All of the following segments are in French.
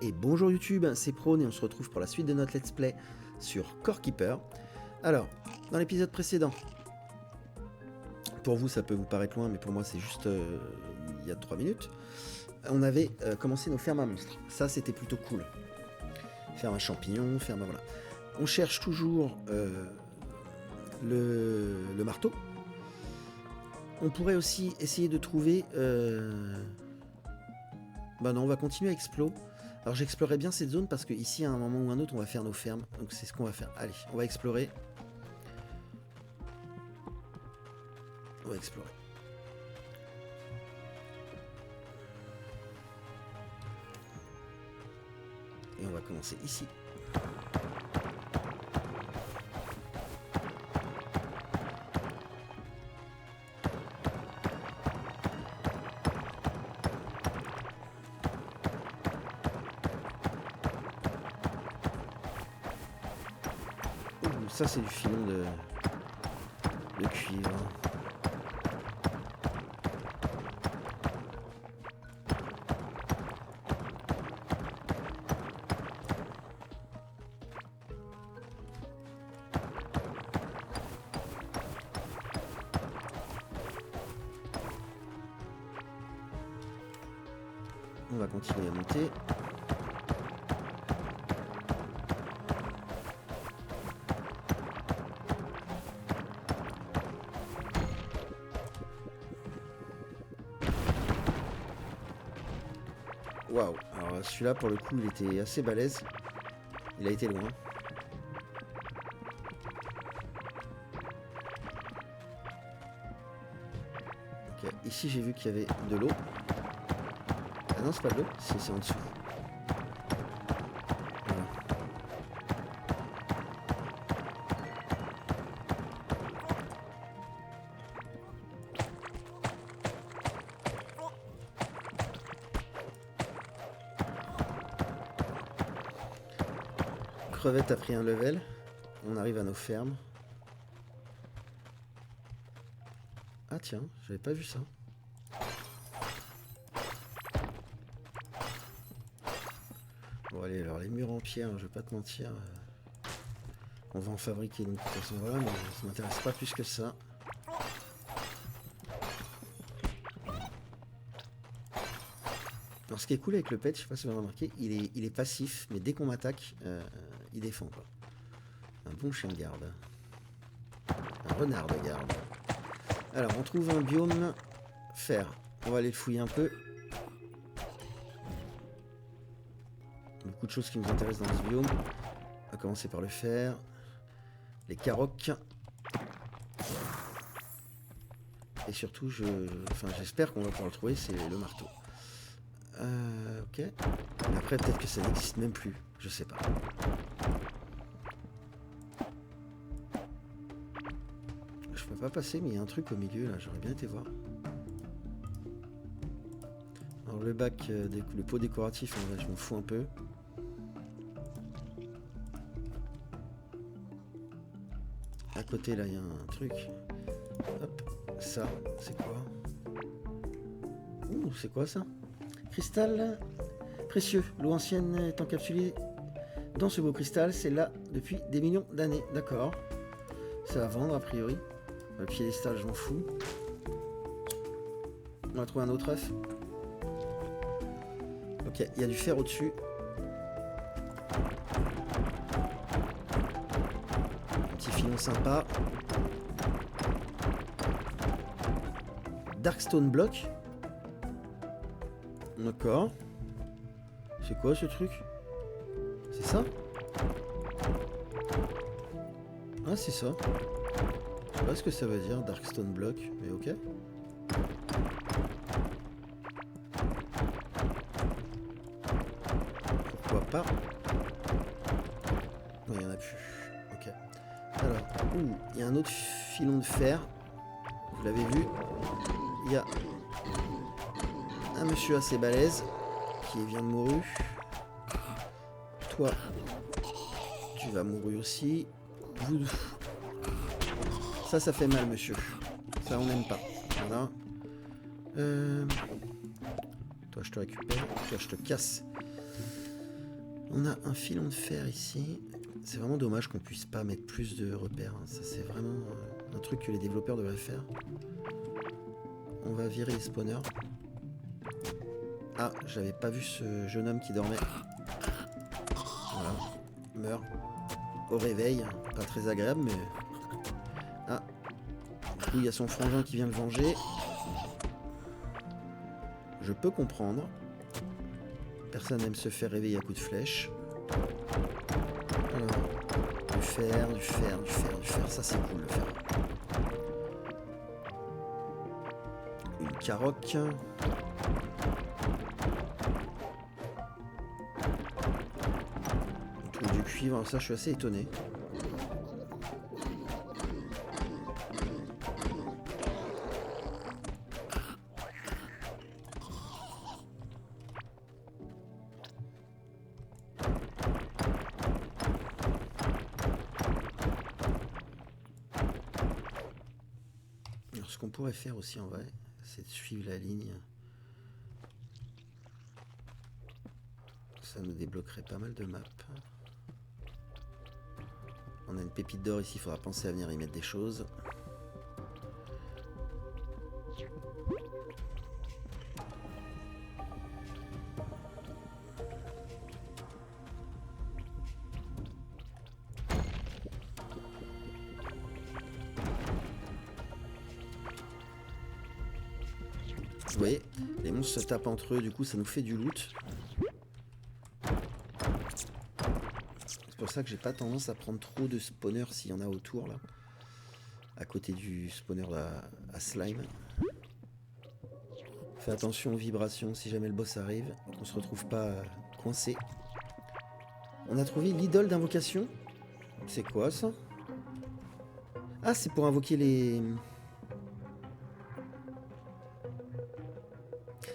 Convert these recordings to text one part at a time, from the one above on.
Et bonjour YouTube, c'est Prone et on se retrouve pour la suite de notre let's play sur Core Keeper. Alors, dans l'épisode précédent, pour vous ça peut vous paraître loin, mais pour moi c'est juste il y a 3 minutes, on avait commencé nos fermes à monstres. Ça c'était plutôt cool. Ferme à champignons, ferme à voilà. On cherche toujours le marteau. On pourrait aussi essayer de trouver... Bah non, on va continuer à explorer. Alors j'explorerai bien cette zone parce que ici à un moment ou un autre on va faire nos fermes. Donc c'est ce qu'on va faire. Allez, on va explorer. On va explorer. Et on va commencer ici. Ça c'est du filon de cuivre. On va continuer à monter. Waouh, alors celui-là pour le coup il était assez balèze. Il a été loin. Ok, ici j'ai vu qu'il y avait de l'eau. Ah non, c'est pas de l'eau, c'est en dessous. Voilà. Crevette a pris un level. On arrive à nos fermes. Ah tiens, j'avais pas vu ça. Bon allez, alors les murs en pierre, je vais pas te mentir. On va en fabriquer donc de toute façon voilà, mais ça m'intéresse pas plus que ça. Alors ce qui est cool avec le pet, je sais pas si vous avez remarqué, il est passif, mais dès qu'on m'attaque, il défend quoi. Un bon chien de garde. Un renard de garde. Alors on trouve un biome fer. On va aller le fouiller un peu. Beaucoup de choses qui nous intéressent dans ce biome. On va commencer par le fer. Les carocs. Et surtout, j'espère qu'on va pouvoir le trouver, c'est le marteau. Ok. Mais après, peut-être que ça n'existe même plus. Je sais pas. Je peux pas passer, mais il y a un truc au milieu, là. J'aurais bien été voir. Alors, le bac, le pot décoratif, en vrai, je m'en fous un peu. À côté, là, il y a un truc. Hop. Ça, c'est quoi? Ouh, c'est quoi ça? Cristal précieux. L'eau ancienne est encapsulée dans ce beau cristal. C'est là depuis des millions d'années. D'accord. C'est à vendre a priori. Le piédestal, je m'en fous. On va trouver un autre œuf. Ok, il y a du fer au-dessus. Un petit filon sympa. Darkstone block. D'accord. C'est quoi ce truc? C'est ça? Ah, c'est ça. Je sais pas ce que ça veut dire, Darkstone block, mais ok. Pourquoi pas? Non, il n'y en a plus. Ok. Alors, il y a un autre filon de fer. Vous l'avez vu? Il y a un monsieur assez balèze qui vient de mourir. Toi, tu vas mourir aussi. Voodoo. Ça fait mal, monsieur. Ça, on n'aime pas. Voilà. Toi, je te récupère. Toi, je te casse. On a un filon de fer ici. C'est vraiment dommage qu'on puisse pas mettre plus de repères. Hein. Ça, c'est vraiment un truc que les développeurs devraient faire. On va virer les spawners. Ah, j'avais pas vu ce jeune homme qui dormait. Voilà. Meurt. Au réveil. Pas très agréable, mais... Ah. Du coup, il y a son frangin qui vient le venger. Je peux comprendre. Personne n'aime se faire réveiller à coups de flèche. Alors, du fer, du fer, du fer, du fer. Ça, c'est cool, le fer. Une carotte. On trouve du cuivre. Alors ça, je suis assez étonné. Ce qu'on pourrait faire aussi en vrai, c'est de suivre la ligne. Ça nous débloquerait pas mal de maps. On a une pépite d'or ici, il faudra penser à venir y mettre des choses. Vous voyez, les monstres se tapent entre eux, du coup ça nous fait du loot. C'est pour ça que j'ai pas tendance à prendre trop de spawners s'il y en a autour là. À côté du spawner à slime. Fais attention aux vibrations si jamais le boss arrive, qu'on se retrouve pas coincé. On a trouvé l'idole d'invocation. C'est quoi ça? Ah, c'est pour invoquer les...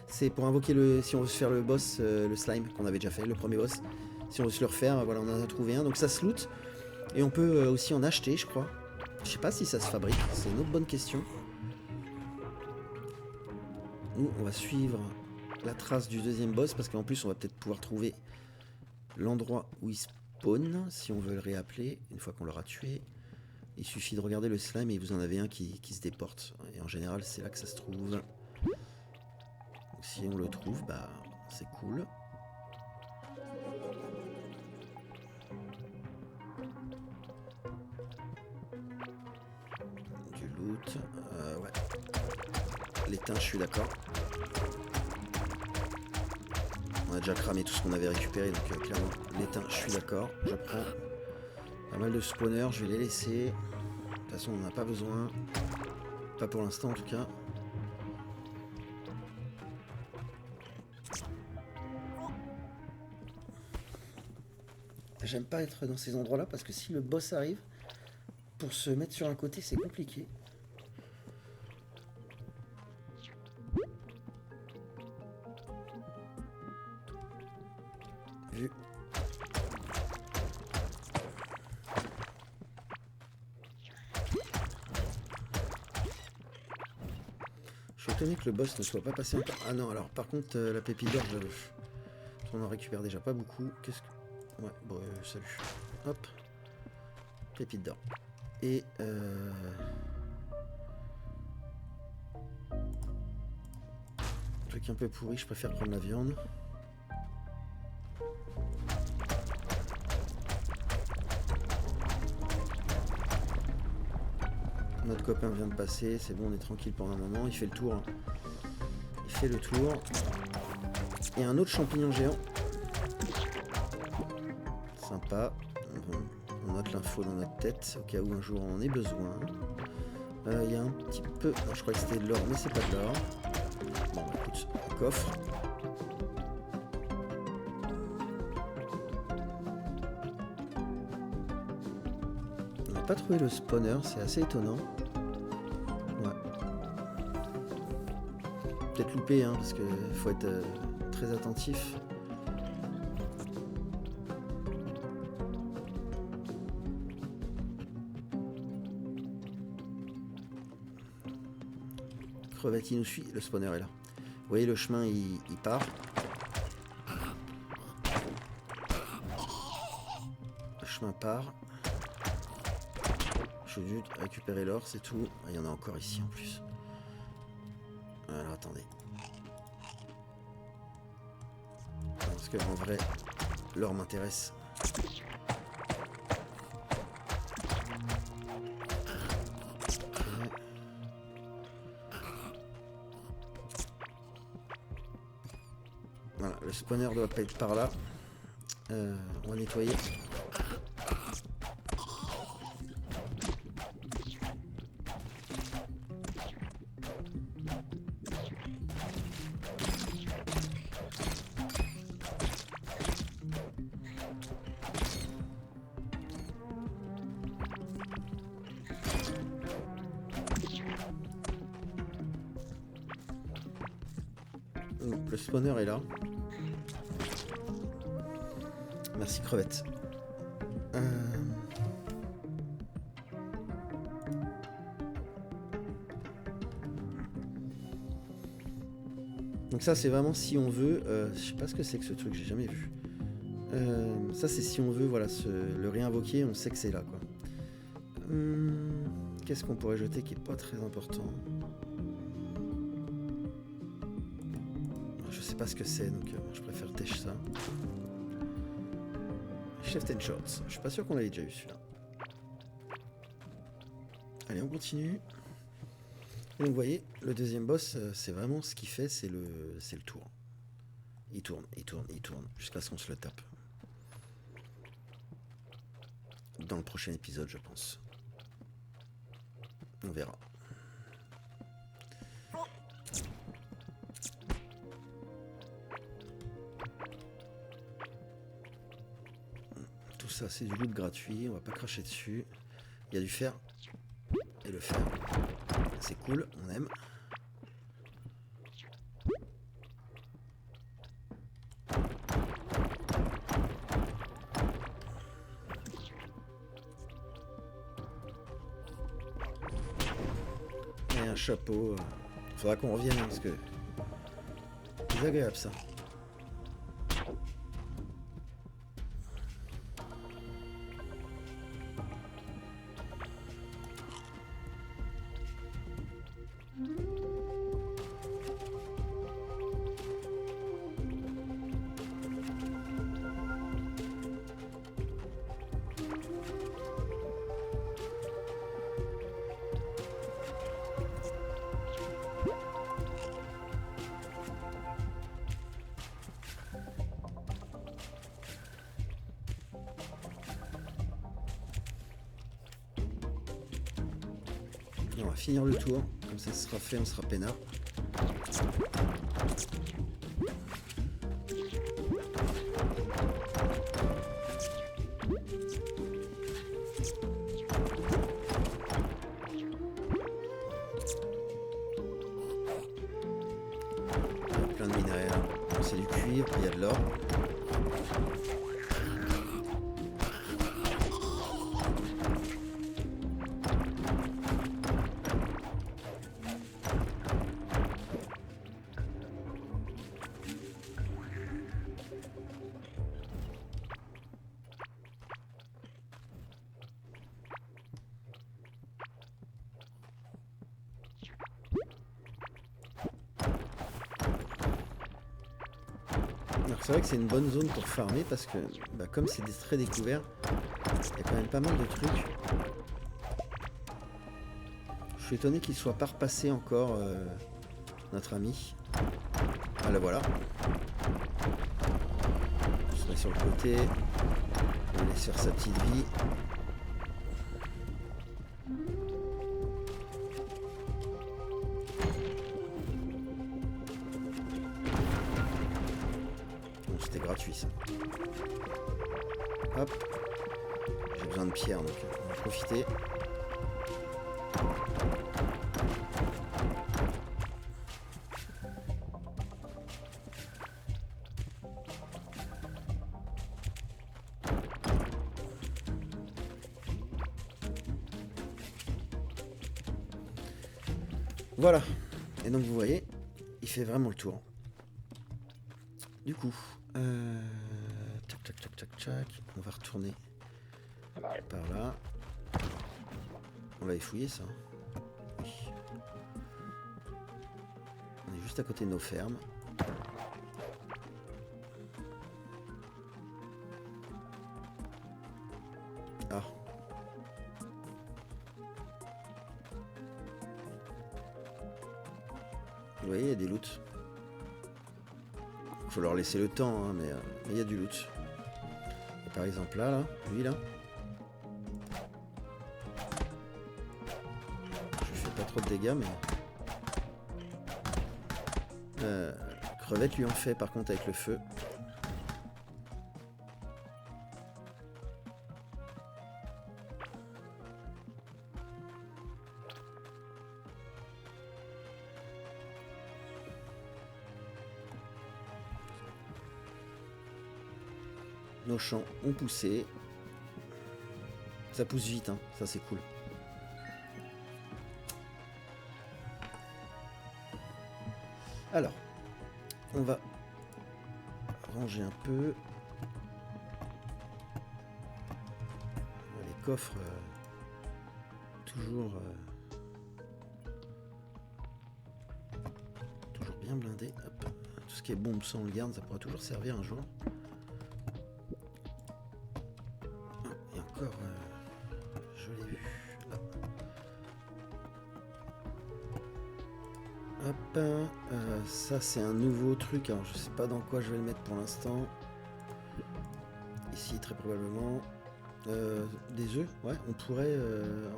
C'est pour invoquer le... Si on veut se faire le boss, le slime, qu'on avait déjà fait, le premier boss. Si on veut se le refaire, voilà, on en a trouvé un. Donc ça se loot. Et on peut aussi en acheter, je crois. Je sais pas si ça se fabrique. C'est une autre bonne question. Nous, on va suivre la trace du deuxième boss. Parce qu'en plus, on va peut-être pouvoir trouver l'endroit où il spawn. Si on veut le réappeler, une fois qu'on l'aura tué. Il suffit de regarder le slime et vous en avez un qui se déporte. Et en général, c'est là que ça se trouve. Donc si on le trouve, bah c'est cool. Du loot. Ouais. L'étain, je suis d'accord. On a déjà cramé tout ce qu'on avait récupéré, donc clairement, l'étain, je suis d'accord. Je prends pas mal de spawners, je vais les laisser. De toute façon, on n'en a pas besoin. Pas pour l'instant, en tout cas. J'aime pas être dans ces endroits-là parce que si le boss arrive, pour se mettre sur un côté, c'est compliqué. Vu. Je suis étonné que le boss ne soit pas passé encore. Ah non, alors par contre, la pépite d'or, on en récupère déjà pas beaucoup. Qu'est-ce que... Ouais, bon, salut. Hop. Pépite d'or. Et truc un peu pourri, je préfère prendre la viande. Notre copain vient de passer, c'est bon, on est tranquille pendant un moment. Il fait le tour. Hein. Il fait le tour. Et un autre champignon géant. Sympa. On note l'info dans notre tête au cas où un jour on en ait besoin. Il y a un petit peu... Non, je crois que c'était de l'or, mais c'est pas de l'or. Bon, écoute, un coffre. On n'a pas trouvé le spawner, c'est assez étonnant. Ouais. Peut-être loupé, hein, parce qu'il faut être très attentif. Crevette, il nous suit, le spawner est là. Vous voyez, le chemin, il part. chemin part. Je vais juste récupérer l'or, c'est tout. Ah, il y en a encore ici en plus. Alors attendez. Parce que en vrai, l'or m'intéresse. Voilà, le spawner doit pas être par là. On va nettoyer. Donc, le spawner est là. Merci crevette. Donc ça c'est vraiment si on veut. Je sais pas ce que c'est que ce truc, j'ai jamais vu. Ça c'est si on veut, voilà, le réinvoquer, on sait que c'est là quoi. Qu'est-ce qu'on pourrait jeter qui est pas très important? Je sais pas ce que c'est, donc je préfère têche ça. Chef and Shorts, je suis pas sûr qu'on l'ait déjà eu celui-là. Allez, on continue. Et donc vous voyez, le deuxième boss, c'est vraiment ce qu'il fait, c'est le tour. Il tourne, il tourne, il tourne, jusqu'à ce qu'on se le tape. Dans le prochain épisode, je pense. On verra. Tout ça, c'est du loot gratuit, on va pas cracher dessus. Il y a du fer. Et le fer, c'est cool, on aime. Et un chapeau. Faudra qu'on revienne parce que c'est agréable ça. Et on va finir le tour, comme ça ce sera fait, on sera peinard. Il y a plein de minerais là. C'est du cuivre, il y a de l'or. C'est vrai que c'est une bonne zone pour farmer parce que comme c'est très découvert, il y a quand même pas mal de trucs. Je suis étonné qu'il soit pas repassé encore, notre ami. Ah là voilà. On se met sur le côté. On laisse faire sa petite vie. C'était gratuit ça. Hop. J'ai besoin de pierre donc on va profiter. Voilà. Et donc vous voyez, il fait vraiment le tour. Du coup, tac tac tac tac tac, on va retourner Par là. On l'avait fouillé ça. Oui. On est juste à côté de nos fermes. Ah. Vous voyez, il y a des loots. Faut leur laisser le temps, hein, mais il y a du loot. Et par exemple là, lui là. Je fais pas trop de dégâts, mais... crevette lui en fait par contre avec le feu. Nos champs ont poussé. Ça pousse vite, hein. Ça c'est cool. Alors, on va ranger un peu. Les coffres, toujours bien blindés. Hop. Tout ce qui est bombe, ça on le garde, ça pourra toujours servir un jour. Et encore, je l'ai vu. Là. Hop, ça c'est un nouveau truc, alors je sais pas dans quoi je vais le mettre pour l'instant. Ici très probablement. Des œufs, ouais, on pourrait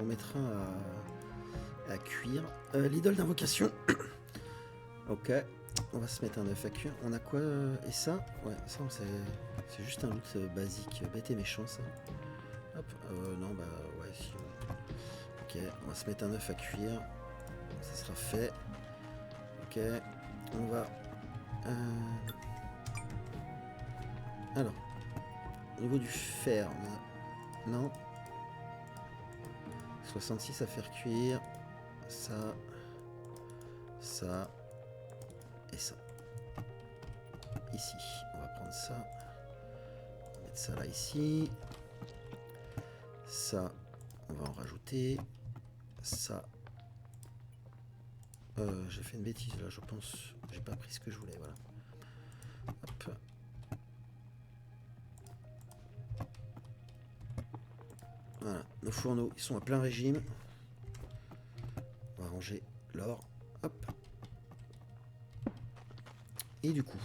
en mettre un à cuire. L'idole d'invocation. Ok, on va se mettre un œuf à cuire. On a quoi et ça? Ouais, ça c'est juste un loot basique, bête et méchant ça. Hop, non bah ouais si. Ok, on va se mettre un œuf à cuire. Ça sera fait. Ok, on va... Alors, au niveau du fer, on a... Non. 66 à faire cuire. Ça. Ça. Et ça. Ici. On va prendre ça. On va mettre ça là, ici. Ça. On va en rajouter. Ça. J'ai fait une bêtise là, je pense. J'ai pas pris ce que je voulais, voilà. Hop. Voilà, nos fourneaux, ils sont à plein régime. On va ranger l'or. Hop. Et du coup...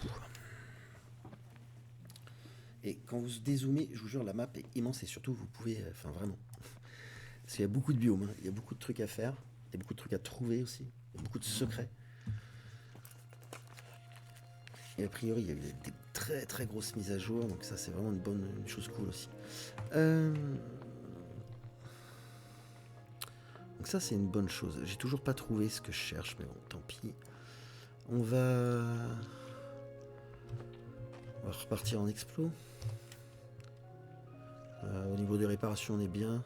Et quand vous dézoomez, je vous jure, la map est immense et surtout, vous pouvez... Enfin, vraiment. Parce qu'il y a beaucoup de biomes, hein. Il y a beaucoup de trucs à faire. Il y a beaucoup de trucs à trouver aussi. Il y a beaucoup de secrets. Et a priori, il y a eu des très très grosses mises à jour. Donc ça, c'est vraiment une chose cool aussi. Donc ça, c'est une bonne chose. J'ai toujours pas trouvé ce que je cherche, mais bon, tant pis. On va repartir en explo. Au niveau des réparations, on est bien.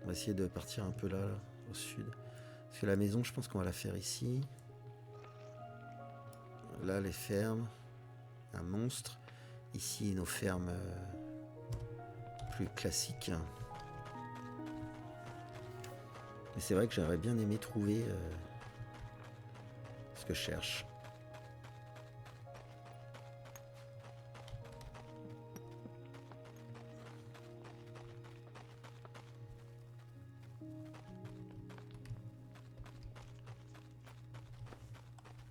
On va essayer de partir un peu là, au sud. Parce que la maison, je pense qu'on va la faire ici. Là, les fermes. Un monstre. Ici, nos fermes plus classiques. Mais c'est vrai que j'aurais bien aimé trouver ce que je cherche.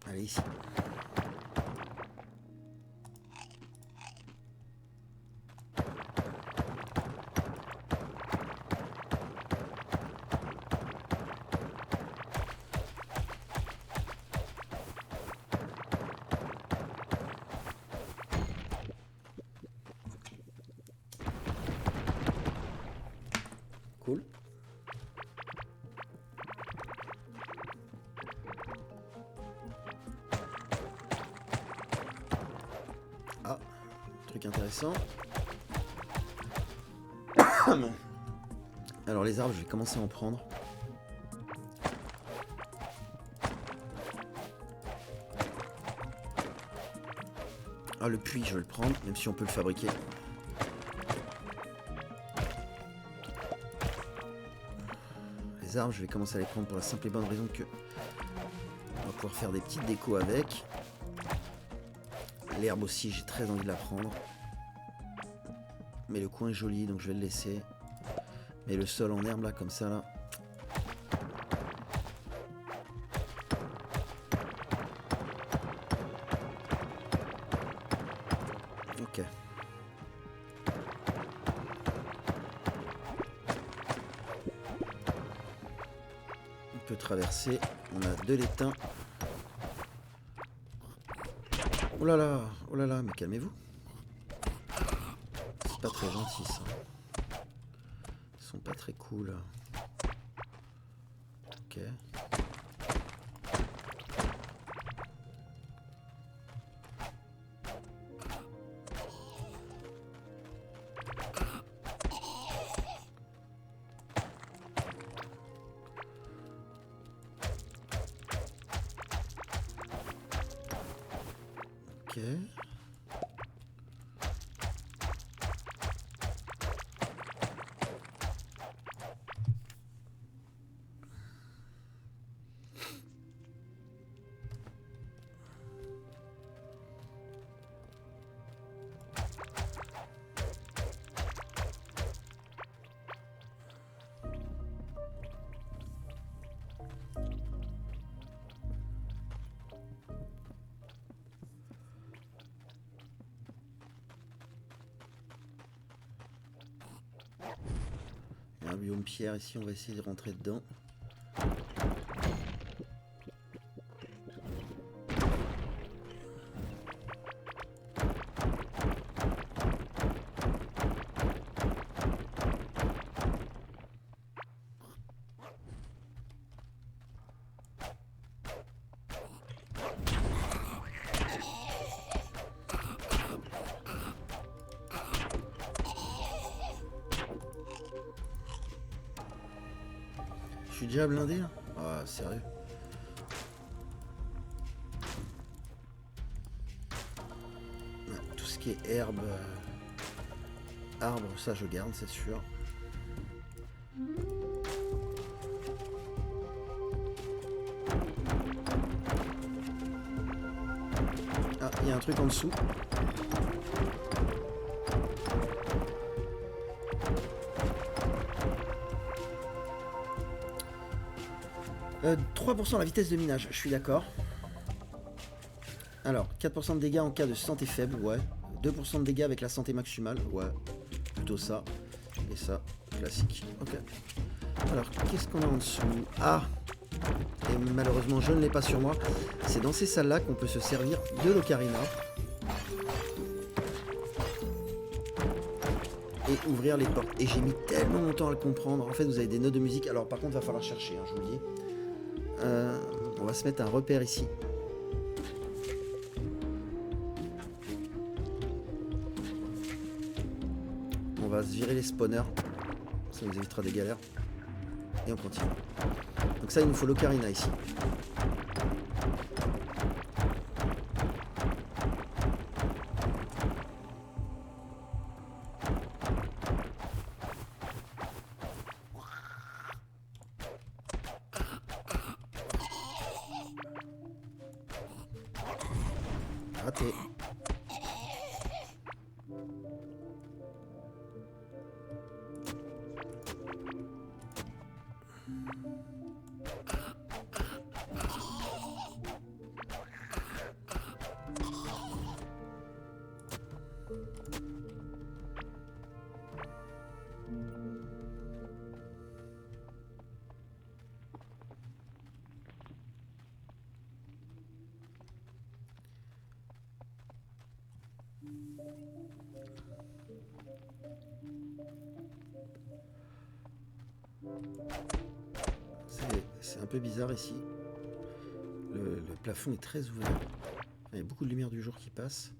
Allez, ici. Cool. Ah, truc intéressant. Alors les arbres, je vais commencer à en prendre. Ah, le puits, je vais le prendre, même si on peut le fabriquer. Les arbres, je vais commencer à les prendre pour la simple et bonne raison que on va pouvoir faire des petites décos avec. L'herbe aussi, j'ai très envie de la prendre. Mais le coin est joli, donc je vais le laisser. Mais le sol en herbe, là, comme ça, là... Ok. On peut traverser. On a de l'étain. Oh là là, mais calmez-vous. C'est pas très gentil, ça. Ils sont pas très cool. Ok. Ok. Il y a un biome pierre ici, on va essayer de rentrer dedans. Je suis déjà blindé là? Ah, sérieux? Ouais, tout ce qui est herbe, arbre, ça je garde, c'est sûr. Ah, il y a un truc en dessous. 3% la vitesse de minage, je suis d'accord. Alors, 4% de dégâts en cas de santé faible, ouais. 2% de dégâts avec la santé maximale, ouais. Plutôt ça. Et ça, classique. Ok. Alors, qu'est-ce qu'on a en dessous? Ah! Et malheureusement, je ne l'ai pas sur moi. C'est dans ces salles-là qu'on peut se servir de l'ocarina. Et ouvrir les portes. Et j'ai mis tellement longtemps à le comprendre. En fait, vous avez des notes de musique. Alors, par contre, il va falloir chercher, hein, je vous le dis. On va se mettre un repère ici. On va se virer les spawners. Ça nous évitera des galères. Et on continue. Donc ça, il nous faut l'ocarina ici. Raté. C'est un peu bizarre ici. Le plafond est très ouvert. Il y a beaucoup de lumière du jour qui passe.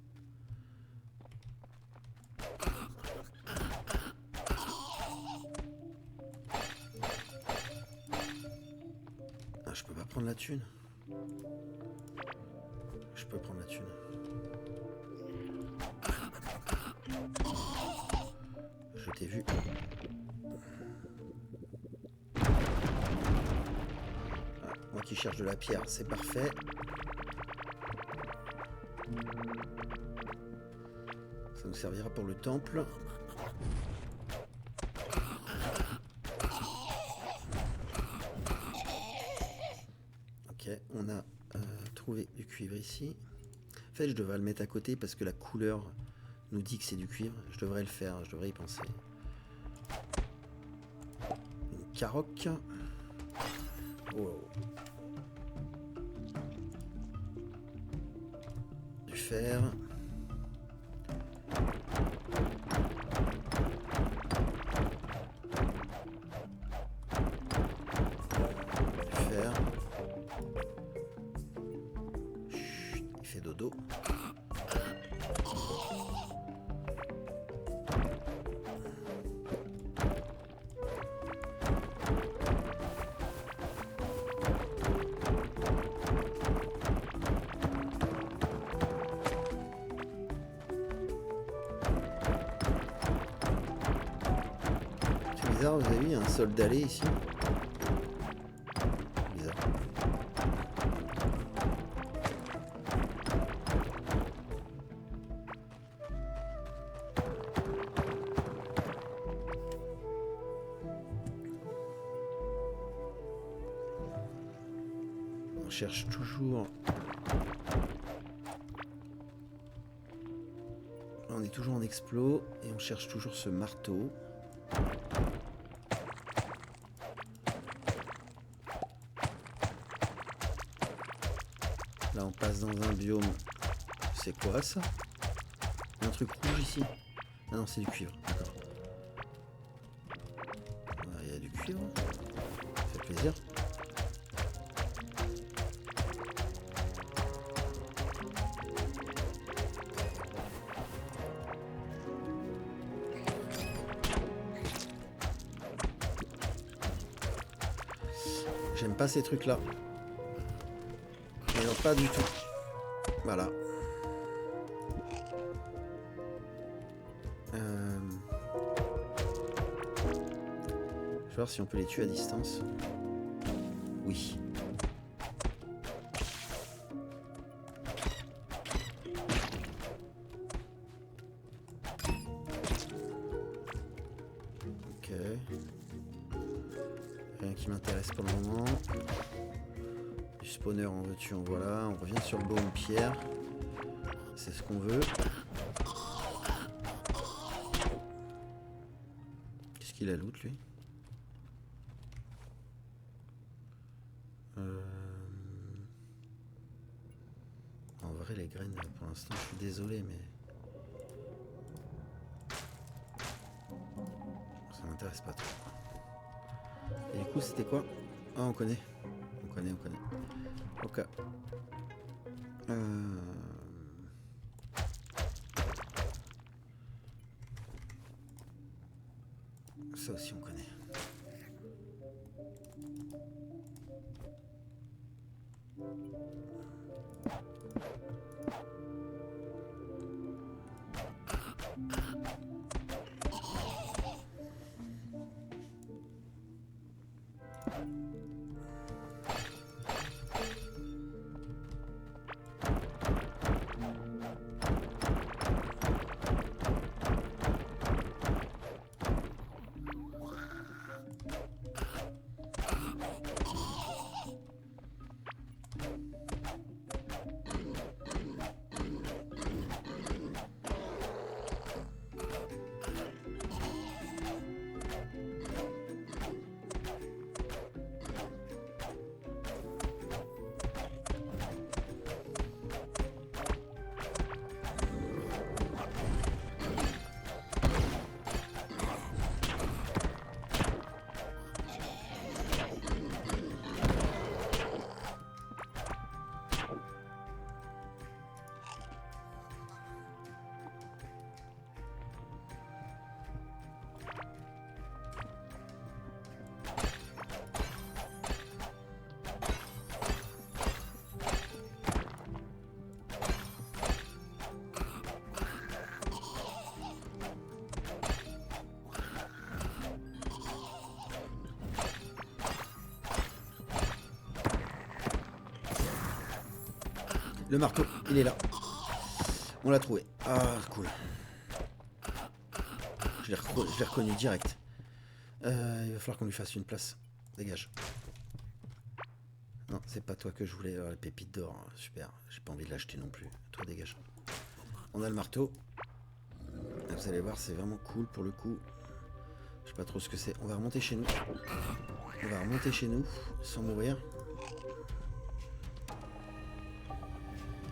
Ah, je peux pas prendre la thune. Je peux prendre la thune. été vu. Ah, moi qui cherche de la pierre, c'est parfait. Ça nous servira pour le temple. Ok, on a trouvé du cuivre ici. En fait, je devrais le mettre à côté parce que la couleur nous dit que c'est du cuivre. Je devrais le faire, je devrais y penser. Une carotte. Wow. Du fer. Du fer. Chut, il fait dodo. Bizarre, vous avez vu, il y a un sol dallé ici. Bizarre. On cherche toujours. On est toujours en explo et on cherche toujours ce marteau. Là on passe dans un biome. C'est quoi ça? Il y a un truc rouge ici. Ah non, c'est du cuivre. D'accord. Ah, il y a du cuivre. Ça fait plaisir. J'aime pas ces trucs là. Mais non, pas du tout. Voilà. Je vais voir si on peut les tuer à distance. Oui. Ok. Rien qui m'intéresse pour le moment. Du spawner en veux-tu en voilà. On revient sur le baume pierre. C'est ce qu'on veut. Qu'est-ce qu'il a loot lui? En vrai les graines pour l'instant je suis désolé mais ça m'intéresse pas trop. Et du coup c'était quoi? Ah on connaît. On connaît. Ok. Ça aussi on connaît. Le marteau, il est là. On l'a trouvé. Ah, cool. Je l'ai reconnu direct. Il va falloir qu'on lui fasse une place. Dégage. Non, c'est pas toi que je voulais. La pépite d'or, super. J'ai pas envie de l'acheter non plus. Toi, dégage. On a le marteau. Vous allez voir, c'est vraiment cool pour le coup. Je sais pas trop ce que c'est. On va remonter chez nous. On va remonter chez nous sans mourir.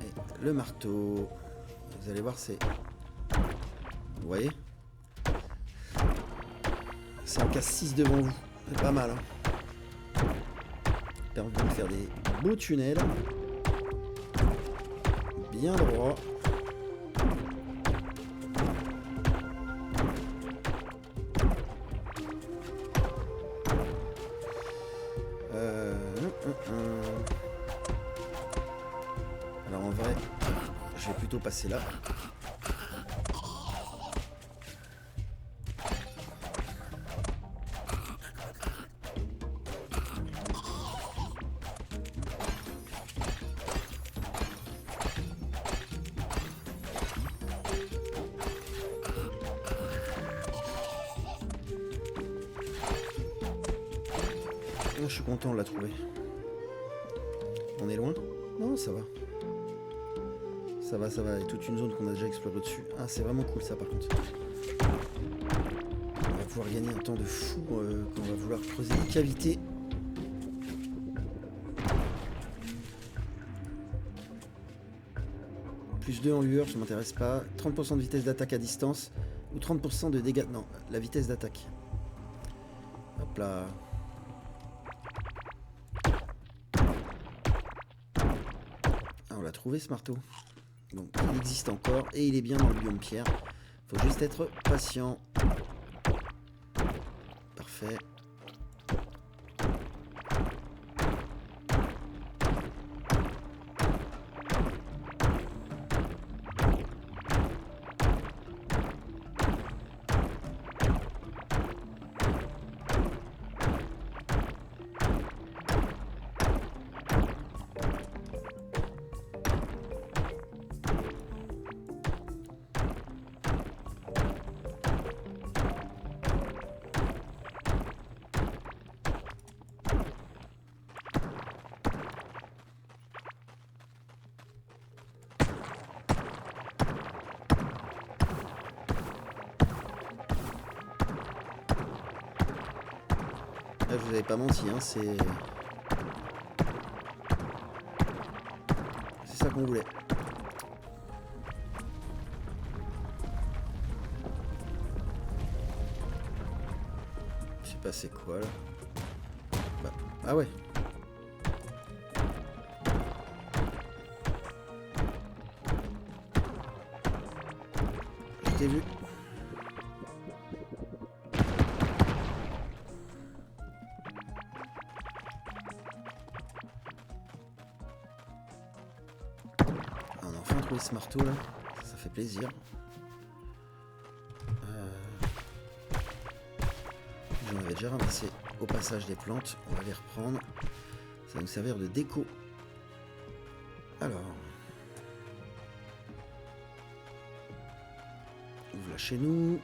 Et le marteau. Vous allez voir, c'est... Vous voyez? C'est en casse 6 devant vous. C'est pas mal. Hein. Ça permet de faire des beaux tunnels. Bien droit. Alors en vrai, je vais plutôt passer là. Je suis content de la trouver. On est loin? Non, ça va. Ça va, ça va. Il y a toute une zone qu'on a déjà explorée au-dessus. Ah, c'est vraiment cool ça par contre. On va pouvoir gagner un temps de fou quand on va vouloir creuser des cavités. Plus 2 en lueur, ça m'intéresse pas. 30% de vitesse d'attaque à distance. Ou 30% de dégâts. Non, la vitesse d'attaque. Hop là. On l'a trouvé ce marteau. Donc il existe encore et il est bien dans le biome pierre. Faut juste être patient. Parfait. Là, je vous avais pas menti, hein, c'est ça qu'on voulait. Je sais pas c'est quoi là. Bah, ah ouais. Je t'ai vu. On a enfin trouvé ce marteau là. Ça fait plaisir. J'en avais déjà ramassé au passage des plantes. On va les reprendre. Ça va nous servir de déco. Alors. Ouvre là chez nous.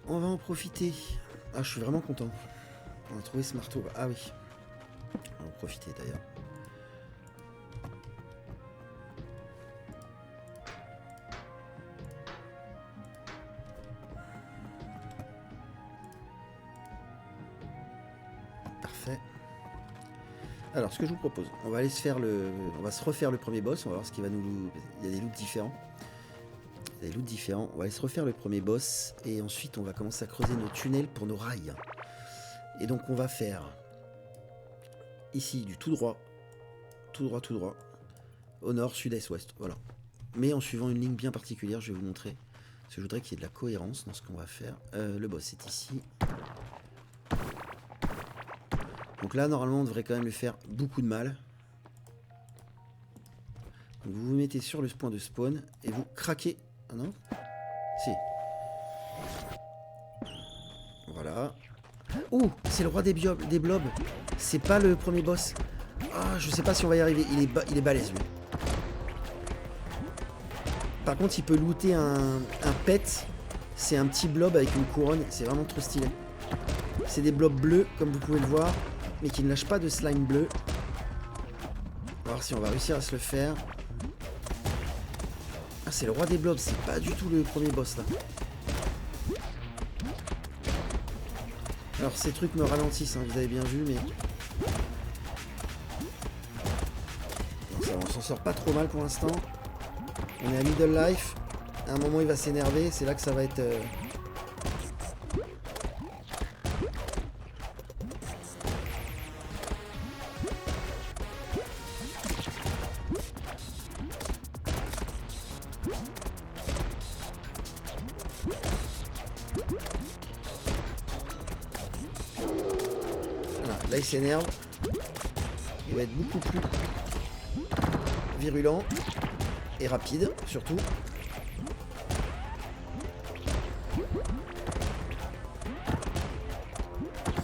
On va en profiter. Ah, je suis vraiment content. On a trouvé ce marteau. Ah oui. On va en profiter d'ailleurs. Parfait. Alors, ce que je vous propose, on va aller se faire on va se refaire le premier boss, on va voir ce qui va nous... Il y a des loots différents. Il y a des loots différents. On va aller se refaire le premier boss, et ensuite on va commencer à creuser nos tunnels pour nos rails. Et donc on va faire ici du tout droit, tout droit, tout droit, au nord, sud, est, ouest, voilà. Mais en suivant une ligne bien particulière, je vais vous montrer. Parce que je voudrais qu'il y ait de la cohérence dans ce qu'on va faire. Le boss est ici. Donc là, normalement, on devrait quand même lui faire beaucoup de mal. Donc vous vous mettez sur le point de spawn et vous craquez. Ah non? Si. Voilà. Ouh, c'est le roi des blobs. C'est pas le premier boss. Ah, je sais pas si on va y arriver. Il est balèze, lui. Par contre, il peut looter un pet. C'est un petit blob avec une couronne. C'est vraiment trop stylé. C'est des blobs bleus, comme vous pouvez le voir, mais qui ne lâchent pas de slime bleu. On va voir si on va réussir à se le faire. Ah, c'est le roi des blobs. C'est pas du tout le premier boss, là. Alors, ces trucs me ralentissent, hein, vous avez bien vu, mais... Bon, ça, on s'en sort pas trop mal pour l'instant. On est à middle life. À un moment, il va s'énerver. C'est là que ça va être... Voilà, là, il s'énerve. Il va être beaucoup plus virulent et rapide, surtout.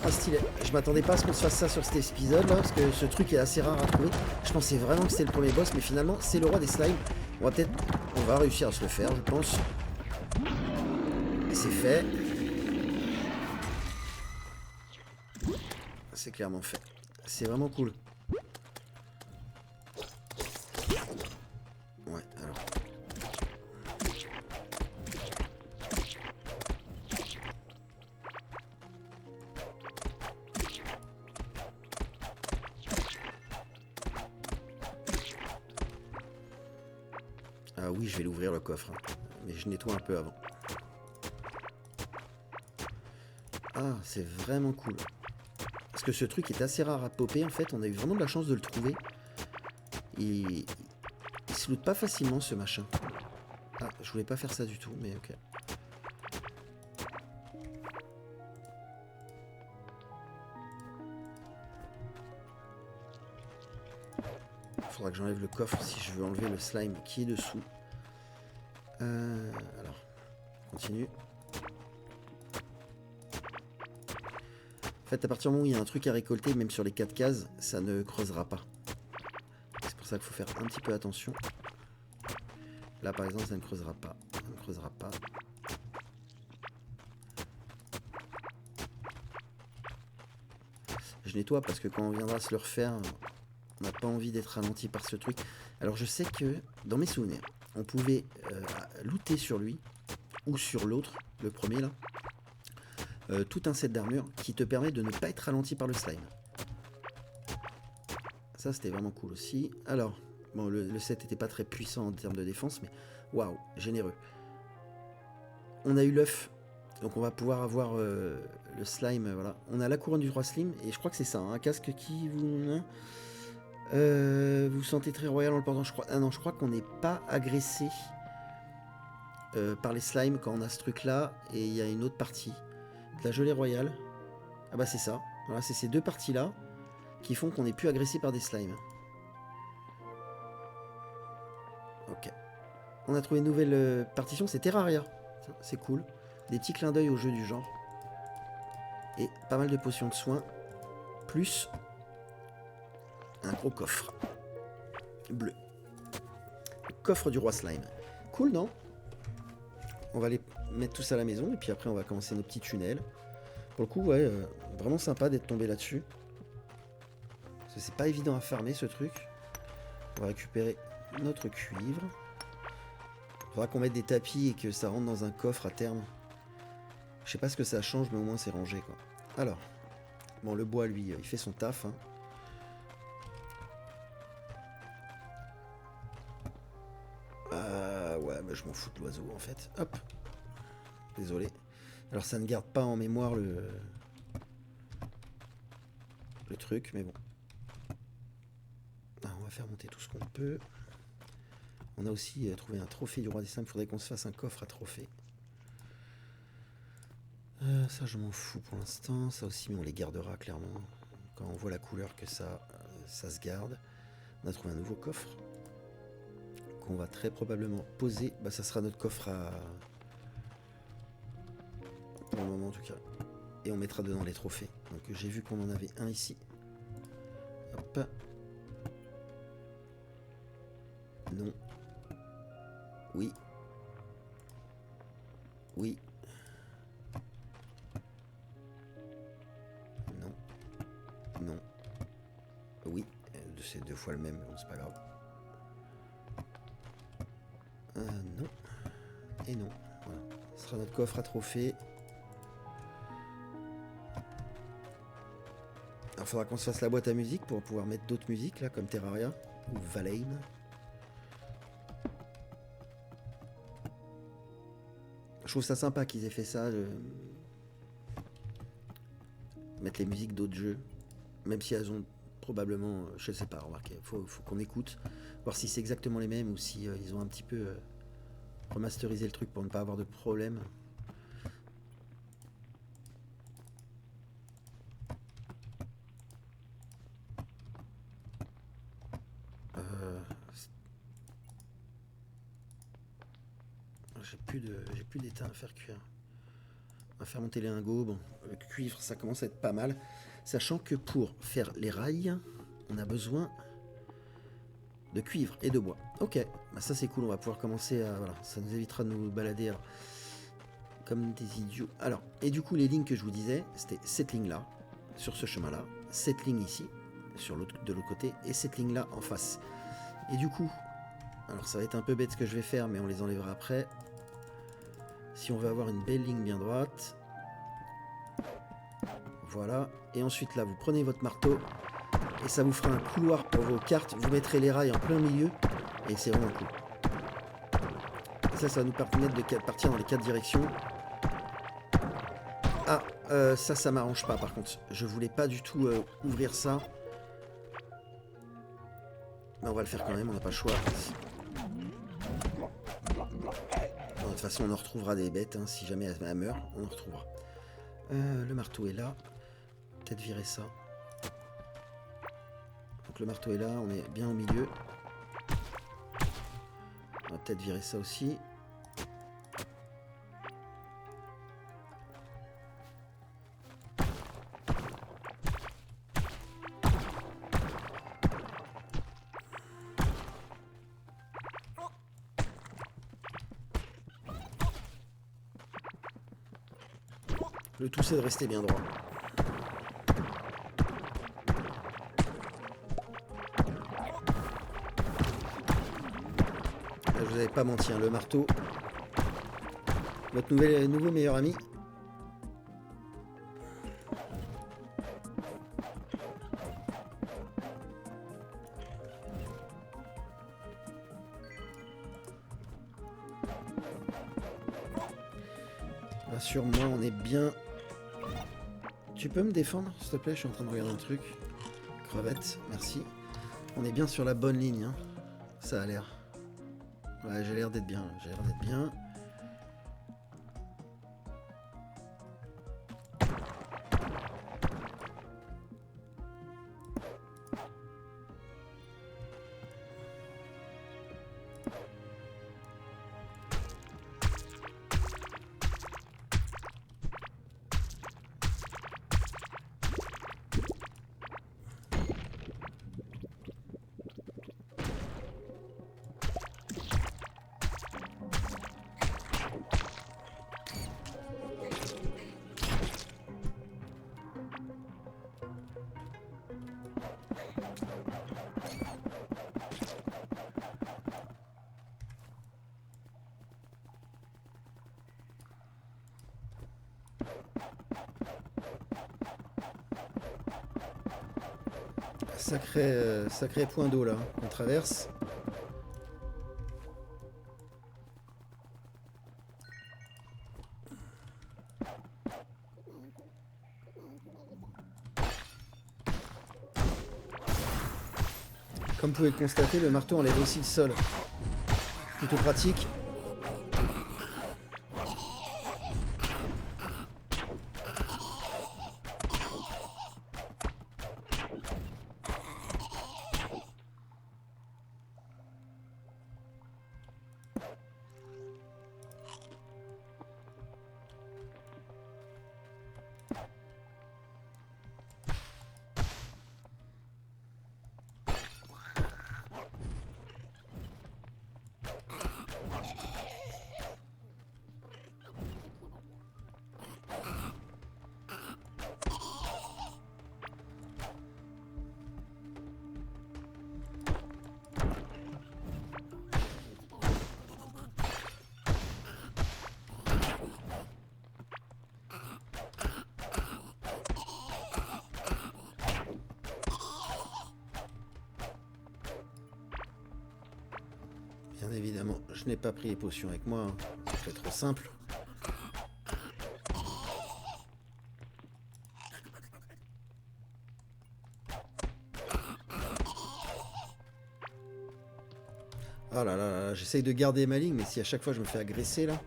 Ah, stylé. Je m'attendais pas à ce qu'on se fasse ça sur cet épisode là, parce que ce truc est assez rare à trouver. Je pensais vraiment que c'était le premier boss, mais finalement c'est le roi des slimes. On va réussir à se le faire, je pense. Et c'est fait. C'est clairement fait. C'est vraiment cool. Ouais, alors. Ah oui, je vais l'ouvrir le coffre. Hein. Mais je nettoie un peu avant. Ah, c'est vraiment cool. Parce que ce truc est assez rare à popper en fait. On a eu vraiment de la chance de le trouver. Il se loot pas facilement ce machin. Ah, je voulais pas faire ça du tout, mais ok. Faudra que j'enlève le coffre si je veux enlever le slime qui est dessous. Alors, continue. En fait, à partir du moment où il y a un truc à récolter, même sur les 4 cases, ça ne creusera pas. C'est pour ça qu'il faut faire un petit peu attention. Là, par exemple, ça ne creusera pas. Ça ne creusera pas. Je nettoie parce que quand on viendra se le refaire, on n'a pas envie d'être ralenti par ce truc. Alors, je sais que, dans mes souvenirs, on pouvait looter sur lui, ou sur l'autre, le premier là, tout un set d'armure qui te permet de ne pas être ralenti par le slime. Ça, c'était vraiment cool aussi. Alors, bon, le set n'était pas très puissant en termes de défense, mais waouh, généreux. On a eu l'œuf, donc on va pouvoir avoir le slime, voilà. On a la couronne du roi Slim, et je crois que c'est ça, hein, un casque qui vous... vous vous sentez très royal en le portant, je crois. Ah non, je crois qu'on n'est pas agressé par les slimes quand on a ce truc-là, et il y a une autre partie. De la gelée royale. Ah bah c'est ça. Voilà, c'est ces deux parties-là qui font qu'on n'est plus agressé par des slimes. Ok. On a trouvé une nouvelle partition, c'est Terraria. C'est cool. Des petits clins d'œil au jeu du genre. Et pas mal de potions de soins. Plus un gros coffre. Bleu. Le coffre du roi slime. Cool, non? On va aller mettre tout ça à la maison et puis après on va commencer nos petits tunnels. Pour le coup, ouais, vraiment sympa d'être tombé là-dessus. Parce que c'est pas évident à farmer ce truc. On va récupérer notre cuivre. Il faudra qu'on mette des tapis et que ça rentre dans un coffre à terme. Je sais pas ce que ça change, mais au moins c'est rangé quoi. Alors, bon, le bois lui, il fait son taf. Hein. bah, je m'en fous de l'oiseau en fait. Hop. Désolé. Alors ça ne garde pas en mémoire le truc, mais bon. Ah, on va faire monter tout ce qu'on peut. On a aussi trouvé un trophée du roi des sables. Il faudrait qu'on se fasse un coffre à trophée. Ça je m'en fous pour l'instant. Ça aussi, mais on les gardera clairement. Quand on voit la couleur que ça se garde. On a trouvé un nouveau coffre qu'on va très probablement poser. Bah, ça sera notre coffre à... pour le moment en tout cas. Et on mettra dedans les trophées. Donc j'ai vu qu'on en avait un ici. Hop. Non. Oui. Oui. Non. Non. Oui. C'est 2 fois le même, bon, c'est pas grave. Non. Et non. Voilà. Ce sera notre coffre à trophées. Alors, il faudra qu'on se fasse la boîte à musique pour pouvoir mettre d'autres musiques, là, comme Terraria ou Valheim. Je trouve ça sympa qu'ils aient fait ça, mettre les musiques d'autres jeux, même si elles ont probablement, je sais pas, remarquez, faut qu'on écoute, voir si c'est exactement les mêmes ou si ils ont un petit peu remasterisé le truc pour ne pas avoir de problème. J'ai plus d'étain à faire cuire. On va faire monter les lingots. Bon, le cuivre, ça commence à être pas mal. Sachant que pour faire les rails, on a besoin de cuivre et de bois. Ok, bah ça c'est cool. On va pouvoir commencer à... Voilà, ça nous évitera de nous balader alors, comme des idiots. Alors, et du coup, les lignes que je vous disais, c'était cette ligne-là, sur ce chemin-là, cette ligne ici, de l'autre côté, et cette ligne-là en face. Et du coup, alors ça va être un peu bête ce que je vais faire, mais on les enlèvera après. Si on veut avoir une belle ligne bien droite, voilà. Et ensuite là, vous prenez votre marteau et ça vous fera un couloir pour vos cartes. Vous mettrez les rails en plein milieu et c'est vraiment cool. Et ça va nous permettre de partir dans les 4 directions. Ah, ça m'arrange pas par contre. Je voulais pas du tout ouvrir ça. Mais on va le faire quand même, on n'a pas le choix. De toute façon, on en retrouvera des bêtes, hein, si jamais elle meurt, on en retrouvera. Le marteau est là. Peut-être virer ça. Donc le marteau est là, on est bien au milieu. On va peut-être virer ça aussi. Le tout, c'est de rester bien droit. Là, je vous avais pas menti, hein, le marteau. Votre nouveau meilleur ami. Rassure-moi, on est bien... Tu peux me défendre, s'il te plaît? Je suis en train de regarder un truc. Crevette, merci. On est bien sur la bonne ligne, hein. Ça a l'air. Ouais, j'ai l'air d'être bien. J'ai l'air d'être bien. Sacré point d'eau là, on traverse. Comme vous pouvez le constater, le marteau enlève aussi le sol. Plutôt pratique. Bien évidemment, je n'ai pas pris les potions avec moi, hein. Ça serait trop simple. Oh là là là, j'essaye de garder ma ligne, mais si à chaque fois je me fais agresser là...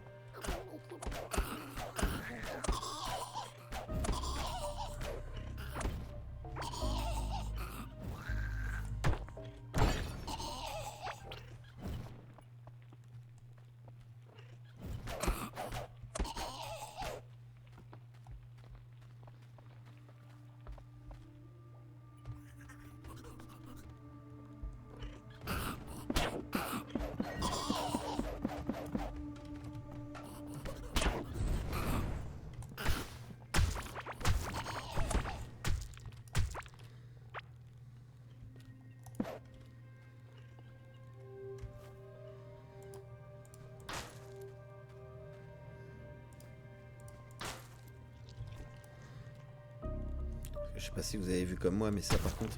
Je sais pas si vous avez vu comme moi, mais ça par contre,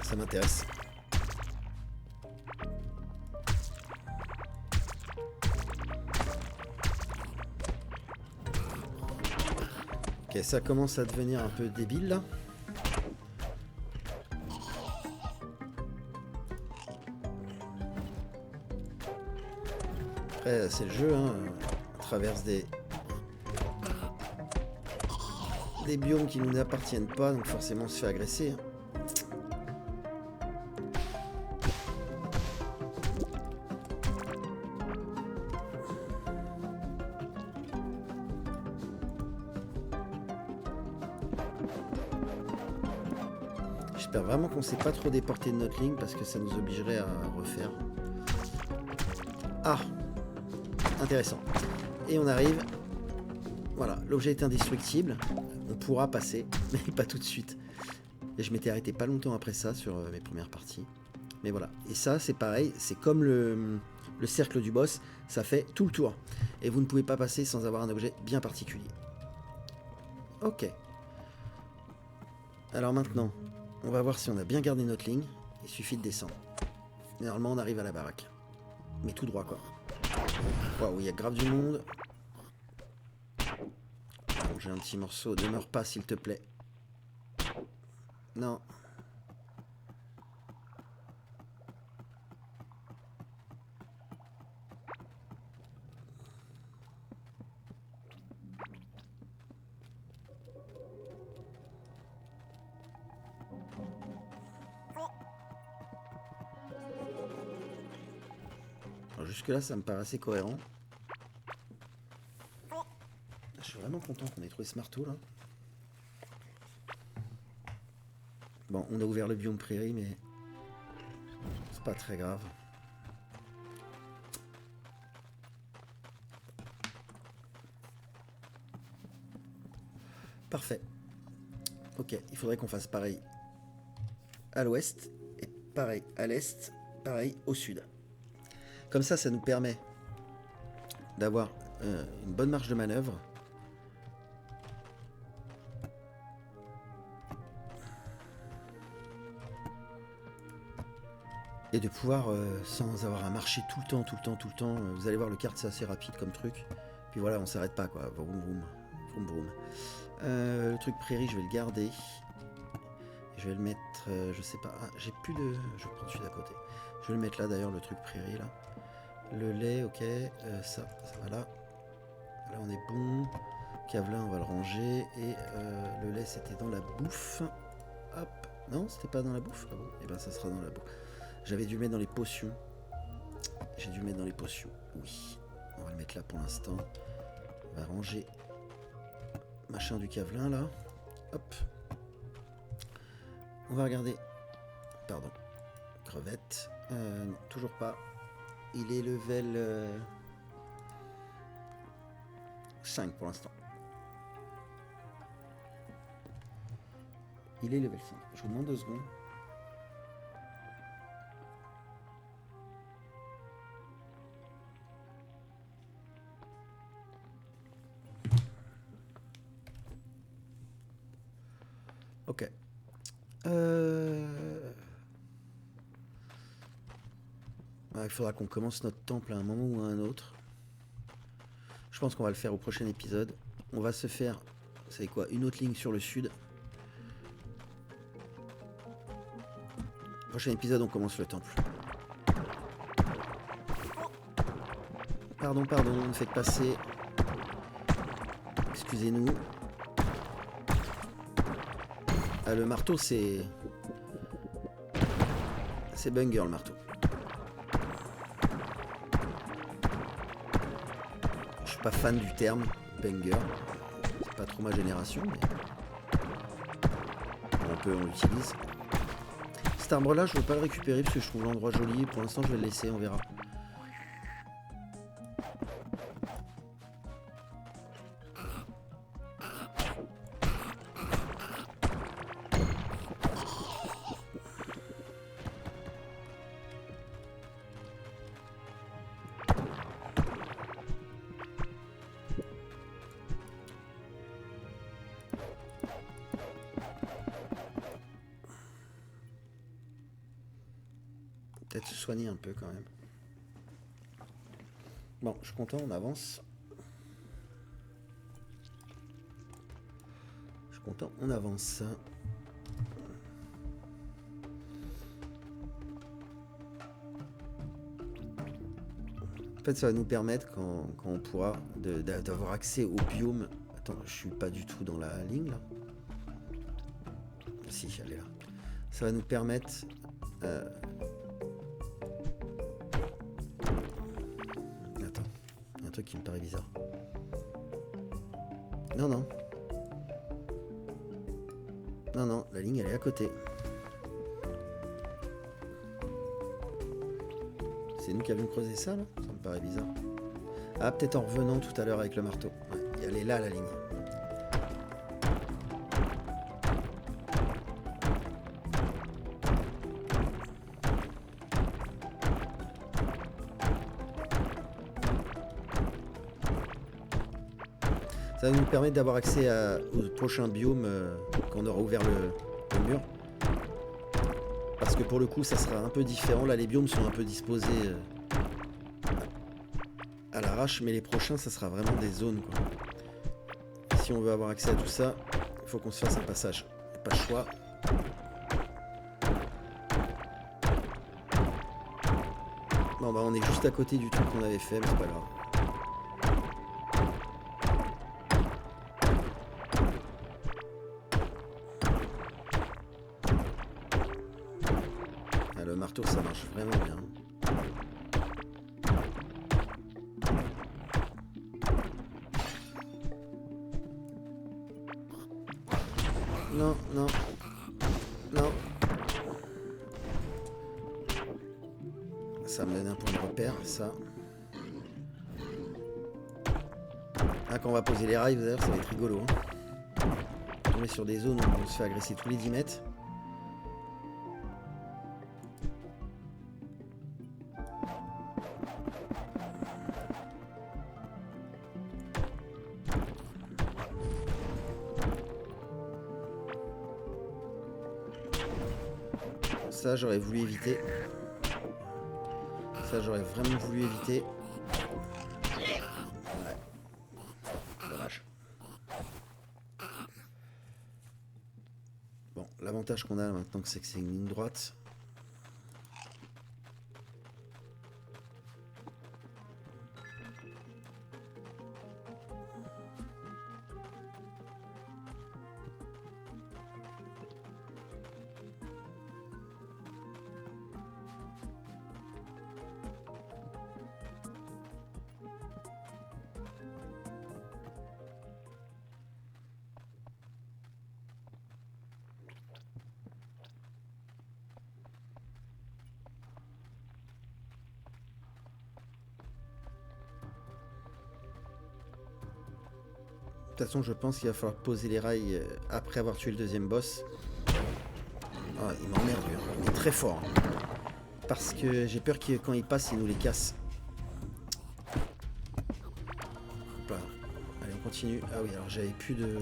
ça m'intéresse. Ok, ça commence à devenir un peu débile là. Après, c'est le jeu, hein. On traverse des biomes qui nous appartiennent pas, donc forcément on se fait agresser, hein. J'espère vraiment qu'on s'est pas trop déporté de notre ligne parce que ça nous obligerait à refaire. Ah, intéressant. Et on arrive. Voilà, l'objet est indestructible. On pourra passer, mais pas tout de suite. Et je m'étais arrêté pas longtemps après ça sur mes premières parties. Mais voilà. Et ça, c'est pareil. C'est comme le cercle du boss. Ça fait tout le tour. Et vous ne pouvez pas passer sans avoir un objet bien particulier. Ok. Alors maintenant, on va voir si on a bien gardé notre ligne. Il suffit de descendre. Normalement, on arrive à la baraque. Mais tout droit, quoi. Waouh, il y a grave du monde. Bon, j'ai un petit morceau. Ne meurs pas, s'il te plaît. Non. Jusque-là, ça me paraît assez cohérent. Je suis vraiment content qu'on ait trouvé ce marteau, là. Bon, on a ouvert le biome prairie, mais c'est pas très grave. Parfait. Ok, il faudrait qu'on fasse pareil à l'ouest, et pareil à l'est, pareil au sud. Comme ça nous permet d'avoir une bonne marge de manœuvre. Et de pouvoir, sans avoir à marcher tout le temps, vous allez voir, le kart c'est assez rapide comme truc. Puis voilà, on s'arrête pas, quoi. Vroom vroom, vroom vroom. Le truc prairie, je vais le garder. Et je Je vais le mettre, je sais pas, ah, j'ai plus de... Je prends celui d'à côté. Je vais le mettre là d'ailleurs, le truc prairie là. Le lait, ok, ça va là. Là on est bon. Cavelin on va le ranger. Et le lait c'était dans la bouffe. Hop, non c'était pas dans la bouffe. Ah bon, et ben ça sera dans la bouffe. J'avais dû le mettre dans les potions. J'ai dû le mettre dans les potions, oui. On va le mettre là pour l'instant. On va ranger machin du cavelin là. Hop. On va regarder. Pardon. Crevette. Non, toujours pas. Il est level 5 pour l'instant. Il est level 5. Je vous demande 2 secondes. Ok. Il faudra qu'on commence notre temple à un moment ou à un autre. Je pense qu'on va le faire au prochain épisode. On va se faire, vous savez quoi, une autre ligne sur le sud. Prochain épisode, on commence le temple. Pardon, ne faites passer. Excusez-nous. Ah, le marteau, c'est... C'est banger, le marteau. Je suis pas fan du terme banger. C'est pas trop ma génération, mais... on l'utilise. Cet arbre-là, je veux pas le récupérer parce que je trouve l'endroit joli. Pour l'instant, je vais le laisser, on verra. Peut-être se soigner un peu quand même. Bon, je suis content, on avance. Je suis content, on avance. En fait, ça va nous permettre, quand on pourra, d'avoir accès au biome. Attends, je suis pas du tout dans la ligne là. Si, elle est là. Ça va nous permettre... Attends, il y a un truc qui me paraît bizarre. Non, non. Non, non, la ligne elle est à côté. C'est nous qui avions creusé ça là? Ça me paraît bizarre. Ah, peut-être en revenant tout à l'heure avec le marteau. Ouais, elle est là la ligne. Ça va nous permettre d'avoir accès au prochain biome quand on aura ouvert le mur. Parce que pour le coup, ça sera un peu différent. Là, les biomes sont un peu disposés à l'arrache, mais les prochains, ça sera vraiment des zones, quoi. Si on veut avoir accès à tout ça, il faut qu'on se fasse un passage. Pas le choix. Bon, bah, on est juste à côté du truc qu'on avait fait, mais c'est pas grave. Le marteau, ça marche vraiment bien. Non, non. Non. Ça me donne un point de repère, ça. Ah, quand on va poser les rails, d'ailleurs, ça va être rigolo. Hein. On est sur des zones où on se fait agresser tous les 10 mètres. Ça, j'aurais voulu éviter. Ça, j'aurais vraiment voulu éviter. Ouais. Dommage. Bon, l'avantage. l'avantage qu'on a maintenant, c'est que c'est une ligne droite. De toute façon, je pense qu'il va falloir poser les rails après avoir tué le deuxième boss. Oh, il m'emmerde, lui. Il est très fort. Parce que j'ai peur que quand il passe, il nous les casse. Hop là. Allez, on continue. Ah oui, alors j'avais plus de...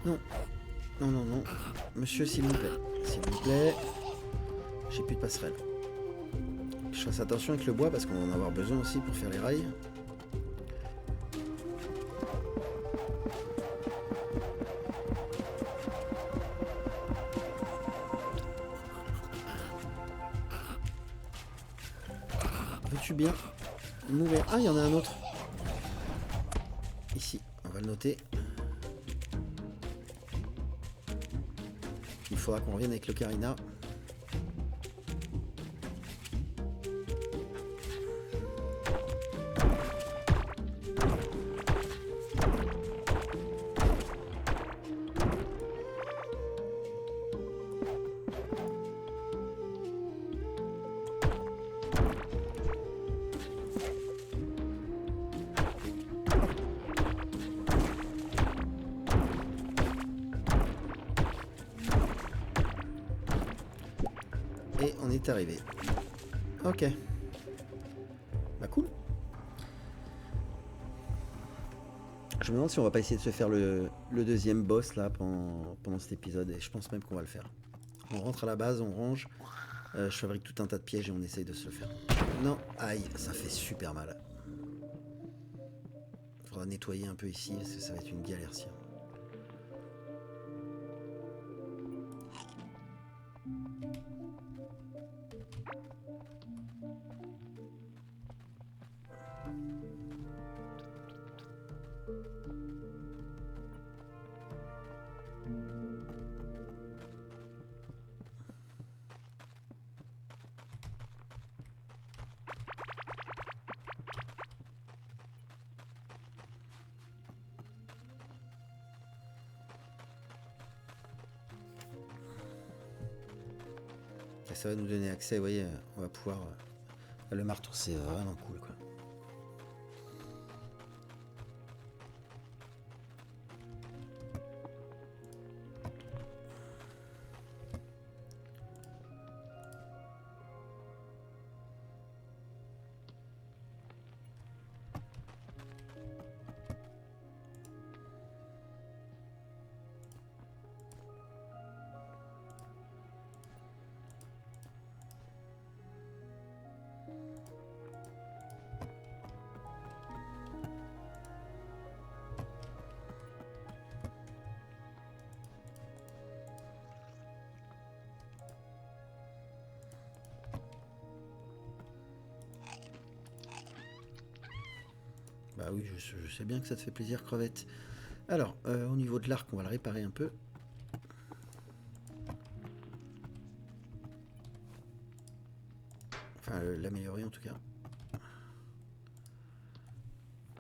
Non. Non, non, non. Monsieur, s'il vous plaît. S'il vous plaît. J'ai plus de passerelle. Je fasse attention avec le bois parce qu'on va en avoir besoin aussi pour faire les rails. Veux-tu bien m'ouvrir? Ah, il y en a un autre. Ici, on va le noter. Il faudra qu'on revienne avec l'ocarina. Et on est arrivé. Ok. Bah cool. Je me demande si on va pas essayer de se faire le deuxième boss là pendant cet épisode. Et je pense même qu'on va le faire. On rentre à la base, on range. Je fabrique tout un tas de pièges et on essaye de se le faire. Non, aïe, ça fait super mal. Faudra nettoyer un peu ici parce que ça va être une galère si. Ça va nous donner accès, vous voyez, on va pouvoir... le marteau, c'est vraiment cool, quoi. Bah oui, je sais bien que ça te fait plaisir, crevette. Alors, au niveau de l'arc, on va le réparer un peu. Enfin, l'améliorer en tout cas.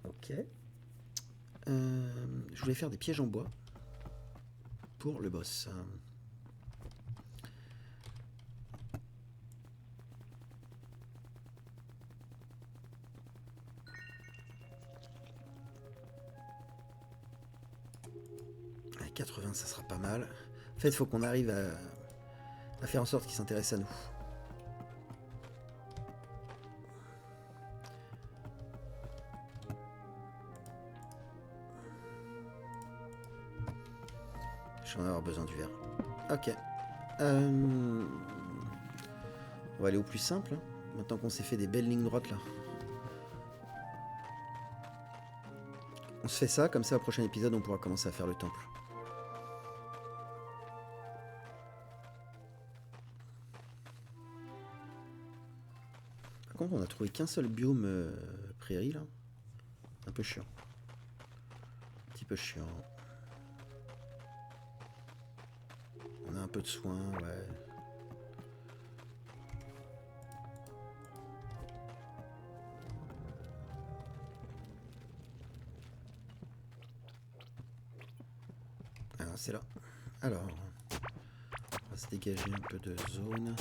Ok. Je voulais faire des pièges en bois pour le boss. 80, ça sera pas mal. En fait, il faut qu'on arrive à faire en sorte qu'il s'intéresse à nous. Je vais en avoir besoin du verre. Ok. On va aller au plus simple. Maintenant qu'on s'est fait des belles lignes droites là. On se fait ça, comme ça au prochain épisode on pourra commencer à faire le temple. Par contre, on a trouvé qu'un seul biome prairie là. Un peu chiant. Un petit peu chiant. On a un peu de soin, ouais. Ah, c'est là. Alors, on va se dégager un peu de zone.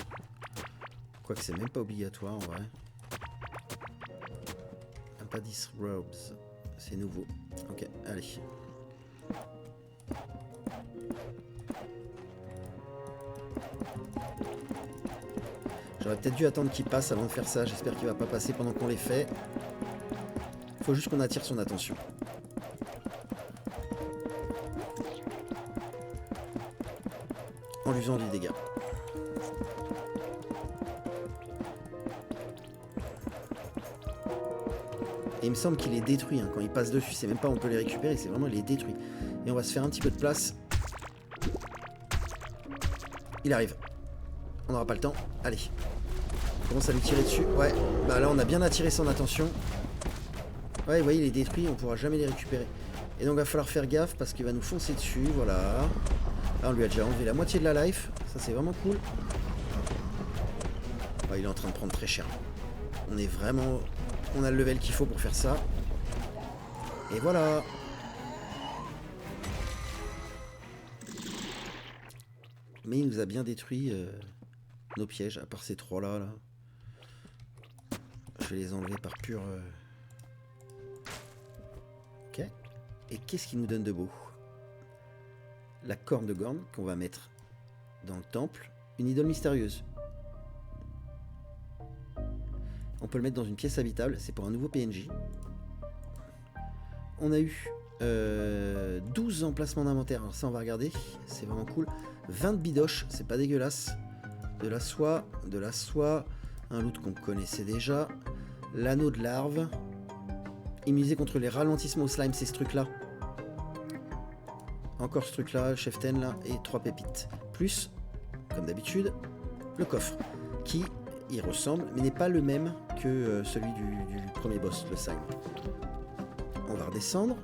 Quoique c'est même pas obligatoire en vrai. Apadis Robes, c'est nouveau. Ok, allez. J'aurais peut-être dû attendre qu'il passe avant de faire ça. J'espère qu'il va pas passer pendant qu'on les fait. Faut juste qu'on attire son attention. En lui faisant du dégât. Et il me semble qu'il est détruit. Hein. Quand il passe dessus, c'est même pas on peut les récupérer, c'est vraiment il est détruit. Et on va se faire un petit peu de place. Il arrive. On n'aura pas le temps. Allez. On commence à lui tirer dessus. Ouais. Bah là, on a bien attiré son attention. Ouais, vous voyez, il est détruit. On pourra jamais les récupérer. Et donc, il va falloir faire gaffe parce qu'il va nous foncer dessus. Voilà. Là, on lui a déjà enlevé la moitié de la life. Ça, c'est vraiment cool. Ouais, il est en train de prendre très cher. On est vraiment... On a le level qu'il faut pour faire ça. Et voilà. Mais il nous a bien détruit nos pièges, à part ces trois-là. Là. Je vais les enlever par pur... Ok. Et qu'est-ce qu'il nous donne de beau? La corne de Gorn qu'on va mettre dans le temple. Une idole mystérieuse. On peut le mettre dans une pièce habitable. C'est pour un nouveau PNJ. On a eu 12 emplacements d'inventaire. Alors ça, on va regarder. C'est vraiment cool. 20 bidoches. C'est pas dégueulasse. De la soie. De la soie. Un loot qu'on connaissait déjà. L'anneau de larve. Immunisé contre les ralentissements au slime. C'est ce truc-là. Encore ce truc-là. Cheftain là. Et 3 pépites. Plus, comme d'habitude, le coffre. Qui... il ressemble, mais n'est pas le même que celui du premier boss, le slime. On va redescendre.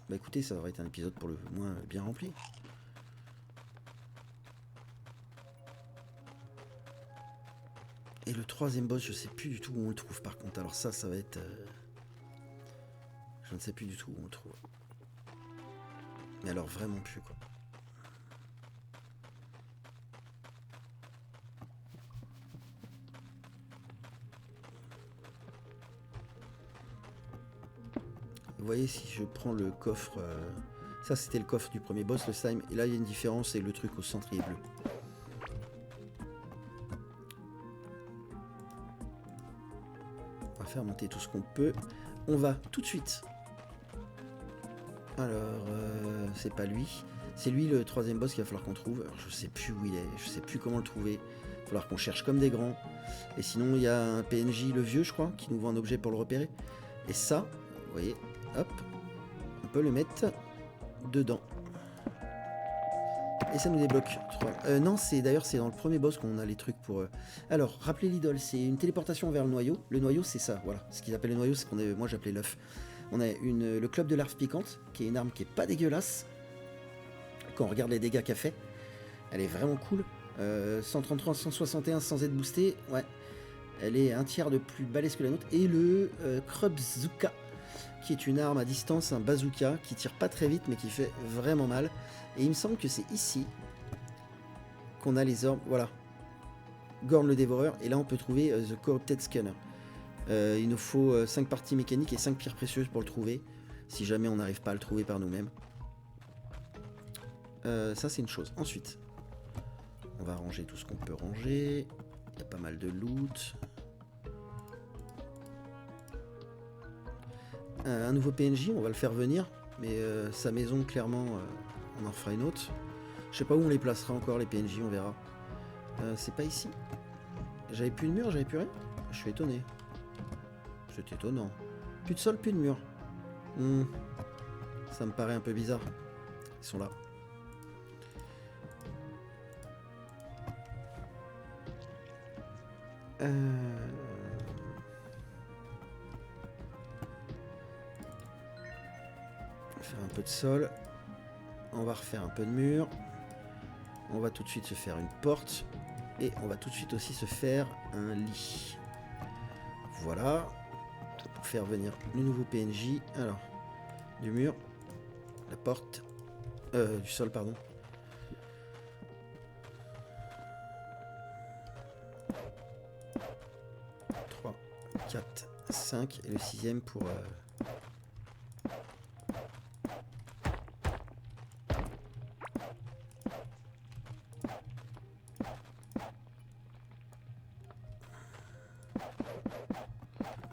Bah écoutez, ça aurait été un épisode pour le moins bien rempli. Et le troisième boss, je sais plus du tout où on le trouve par contre. Alors ça va être... je ne sais plus du tout où on le trouve. Mais alors vraiment plus quoi. Vous voyez, si je prends le coffre... ça, c'était le coffre du premier boss, le slime. Et là, il y a une différence, et le truc au centre, il est bleu. On va faire monter tout ce qu'on peut. On va tout de suite. Alors, c'est pas lui. C'est lui, le troisième boss qu'il va falloir qu'on trouve. Alors, je sais plus où il est. Je sais plus comment le trouver. Il va falloir qu'on cherche comme des grands. Et sinon, il y a un PNJ, le vieux, je crois, qui nous vend un objet pour le repérer. Et ça, vous voyez... Hop, on peut le mettre dedans. Et ça nous débloque 3. Non, d'ailleurs, c'est dans le premier boss qu'on a les trucs pour... Alors, rappelez l'idole, c'est une téléportation vers le noyau. Le noyau, c'est ça, voilà. Ce qu'ils appellent le noyau, c'est qu'on est... Moi, j'appelais l'œuf. On a le club de larve piquante, qui est une arme qui est pas dégueulasse. Quand on regarde les dégâts qu'elle fait, elle est vraiment cool. 133, 161 sans être boostée, ouais. Elle est un tiers de plus balèze que la nôtre. Et le Krubzuka, qui est une arme à distance, un bazooka, qui tire pas très vite, mais qui fait vraiment mal. Et il me semble que c'est ici qu'on a les orbes, voilà. Gorn le dévoreur, et là on peut trouver The Corrupted Scanner. Il nous faut 5 parties mécaniques et 5 pierres précieuses pour le trouver, si jamais on n'arrive pas à le trouver par nous-mêmes. Ça c'est une chose. Ensuite, on va ranger tout ce qu'on peut ranger. Il y a pas mal de loot. Un nouveau PNJ, on va le faire venir, mais sa maison, clairement, on en fera une autre. Je sais pas où on les placera encore, les PNJ, on verra. C'est pas ici. J'avais plus de mur, j'avais plus rien. Je suis étonné. C'est étonnant. Plus de sol, plus de mur. Ça me paraît un peu bizarre. Ils sont là. va faire un peu de sol. On va refaire un peu de mur. On va tout de suite se faire une porte. Et on va tout de suite aussi se faire un lit. Voilà. Pour faire venir le nouveau PNJ. Alors, du mur. La porte. Du sol, pardon. Trois, 4, 5. Et le 6e pour...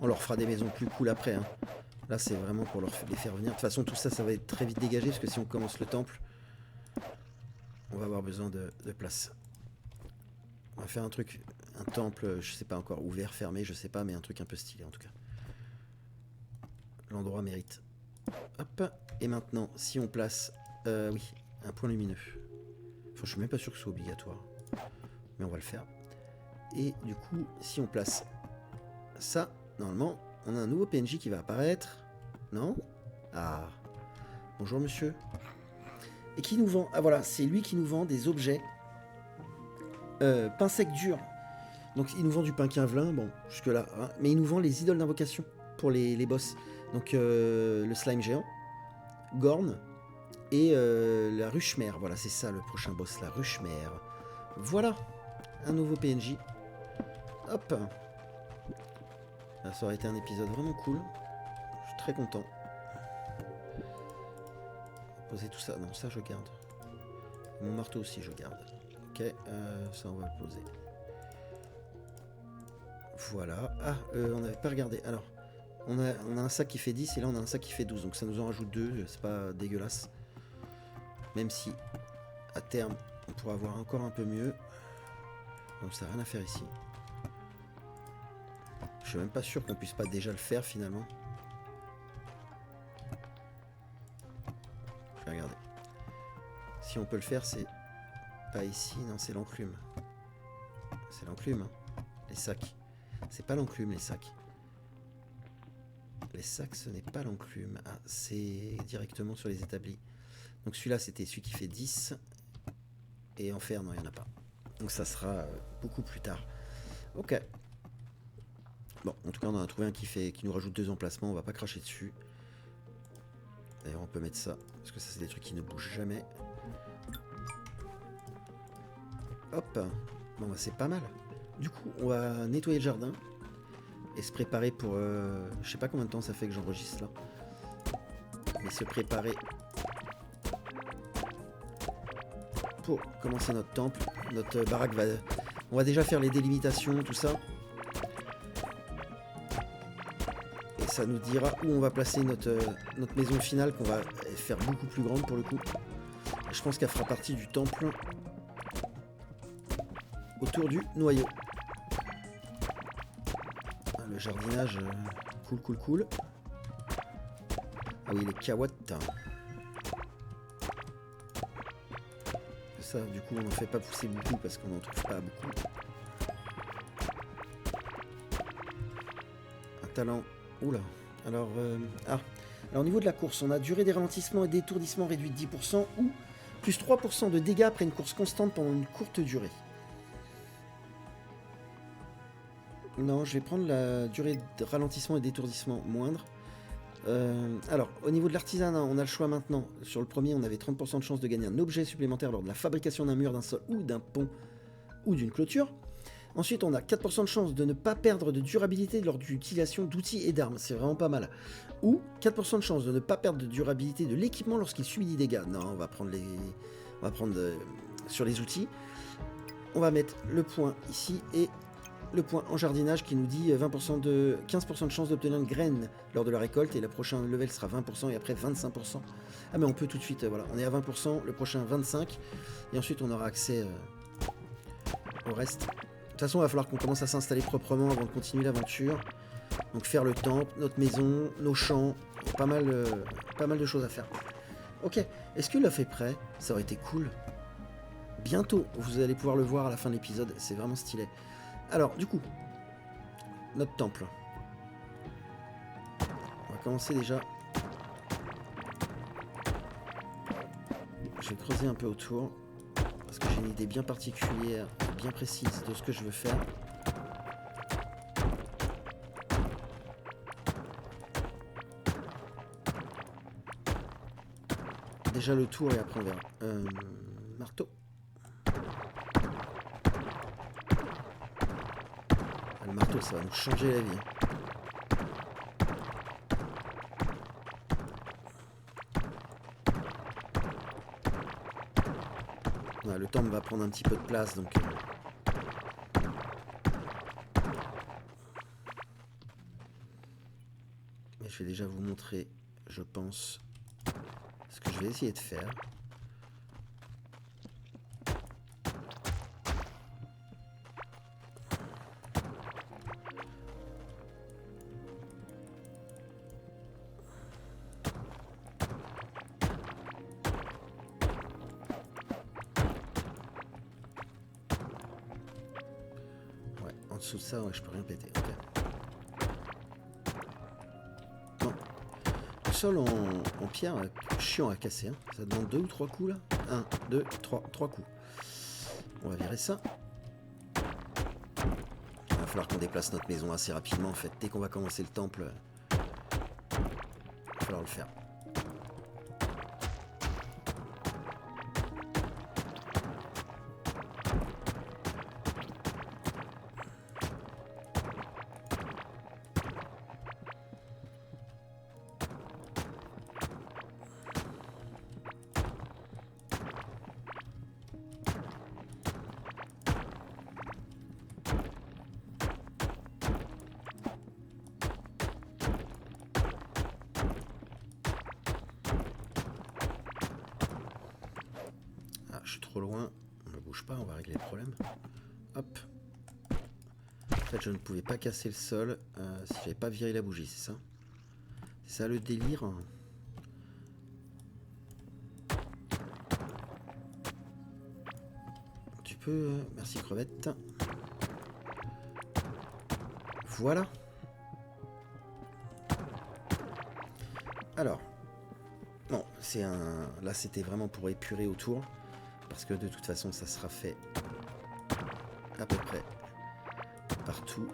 On leur fera des maisons plus cool après. Hein. Là, c'est vraiment pour les faire venir. De toute façon, tout ça, ça va être très vite dégagé. Parce que si on commence le temple, on va avoir besoin de place. On va faire un truc, un temple, je sais pas encore, ouvert, fermé, je sais pas, mais un truc un peu stylé en tout cas. L'endroit mérite. Hop. Et maintenant, si on place, oui, un point lumineux. Enfin, je suis même pas sûr que ce soit obligatoire. Mais on va le faire. Et du coup, si on place ça, normalement, on a un nouveau PNJ qui va apparaître. Non? Ah. Bonjour monsieur. Et qui nous vend... Ah voilà, c'est lui qui nous vend des objets. Pain sec dur. Donc il nous vend du pain quinvelin, bon, jusque là. Hein, mais il nous vend les idoles d'invocation pour les boss. Donc le slime géant, Gorn et la ruche-mère. Voilà, c'est ça le prochain boss, la ruche-mère. Voilà, un nouveau PNJ. Hop. Là, ça aurait été un épisode vraiment cool. Je suis très content. Poser tout ça. Non, ça je garde. Mon marteau aussi je garde. Ok, ça on va le poser. Voilà. Ah, on n'avait pas regardé. Alors, on a un sac qui fait 10 et là on a un sac qui fait 12. Donc ça nous en rajoute 2. C'est pas dégueulasse. Même si, à terme, on pourra avoir encore un peu mieux. Donc ça n'a rien à faire ici. Je suis même pas sûr qu'on puisse pas déjà le faire finalement. Je vais regarder. Si on peut le faire, c'est pas ici. Non, c'est l'enclume. C'est l'enclume, hein. Les sacs. C'est pas l'enclume, les sacs. Les sacs, ce n'est pas l'enclume. Ah, c'est directement sur les établis. Donc celui-là, c'était celui qui fait 10. Et en fer, non, il n'y en a pas. Donc ça sera beaucoup plus tard. Ok. Bon, en tout cas, on en a trouvé un qui nous rajoute 2 emplacements. On va pas cracher dessus. D'ailleurs, on peut mettre ça. Parce que ça, c'est des trucs qui ne bougent jamais. Hop. Bon, bah, c'est pas mal. Du coup, on va nettoyer le jardin. Et se préparer pour... je sais pas combien de temps ça fait que j'enregistre là. Mais se préparer pour commencer notre temple. Notre baraque va... On va déjà faire les délimitations, tout ça. Et ça nous dira où on va placer notre maison finale, qu'on va faire beaucoup plus grande pour le coup. Et je pense qu'elle fera partie du temple autour du noyau. Le jardinage, cool. Ah oui, les carottes. Ça, du coup, on n'en fait pas pousser beaucoup parce qu'on n'en trouve pas beaucoup. Un talent. Oula. Alors, alors, au niveau de la course, on a durée des ralentissements et d'étourdissements réduite de 10% ou plus 3% de dégâts après une course constante pendant une courte durée. Non, je vais prendre la durée de ralentissement et d'étourdissement moindre. Alors, au niveau de l'artisanat, on a le choix maintenant. Sur le premier, on avait 30% de chance de gagner un objet supplémentaire lors de la fabrication d'un mur, d'un sol ou d'un pont ou d'une clôture. Ensuite, on a 4% de chance de ne pas perdre de durabilité lors de l'utilisation d'outils et d'armes. C'est vraiment pas mal. Ou 4% de chance de ne pas perdre de durabilité de l'équipement lorsqu'il subit des dégâts. Non, on va prendre sur les outils. On va mettre le point ici et le point en jardinage qui nous dit 15% de chance d'obtenir une graine lors de la récolte et le prochain level sera 20% et après 25%. Ah mais on peut tout de suite, voilà, on est à 20%, le prochain 25% et ensuite on aura accès au reste. De toute façon il va falloir qu'on commence à s'installer proprement avant de continuer l'aventure. Donc faire le temple, notre maison, nos champs, il y a pas mal de choses à faire. Ok, est-ce que l'œuf est prêt? Ça aurait été cool. Bientôt, vous allez pouvoir le voir à la fin de l'épisode, c'est vraiment stylé. Alors, du coup, notre temple. On va commencer déjà. Je vais creuser un peu autour. Parce que j'ai une idée bien particulière, bien précise de ce que je veux faire. Déjà le tour et après on verra. Marteau. Le marteau, ça va nous changer la vie. Ouais, le temple va prendre un petit peu de place, donc... Mais je vais déjà vous montrer, je pense, ce que je vais essayer de faire. En dessous de ça, ouais, je peux rien péter. Okay. Non. Le sol en pierre, chiant à casser. Hein. Ça demande 2 ou 3 coups là. 1, 2, 3 coups. On va virer ça. Il va falloir qu'on déplace notre maison assez rapidement en fait. Dès qu'on va commencer le temple, il va falloir le faire. Je suis trop loin, on ne bouge pas, on va régler le problème. Hop. En fait, je ne pouvais pas casser le sol si j'avais pas viré la bougie, c'est ça? C'est ça le délire? Tu peux... merci crevette. Voilà. Alors. Non, c'est un... Là, c'était vraiment pour épurer autour. Parce que de toute façon, ça sera fait à peu près partout.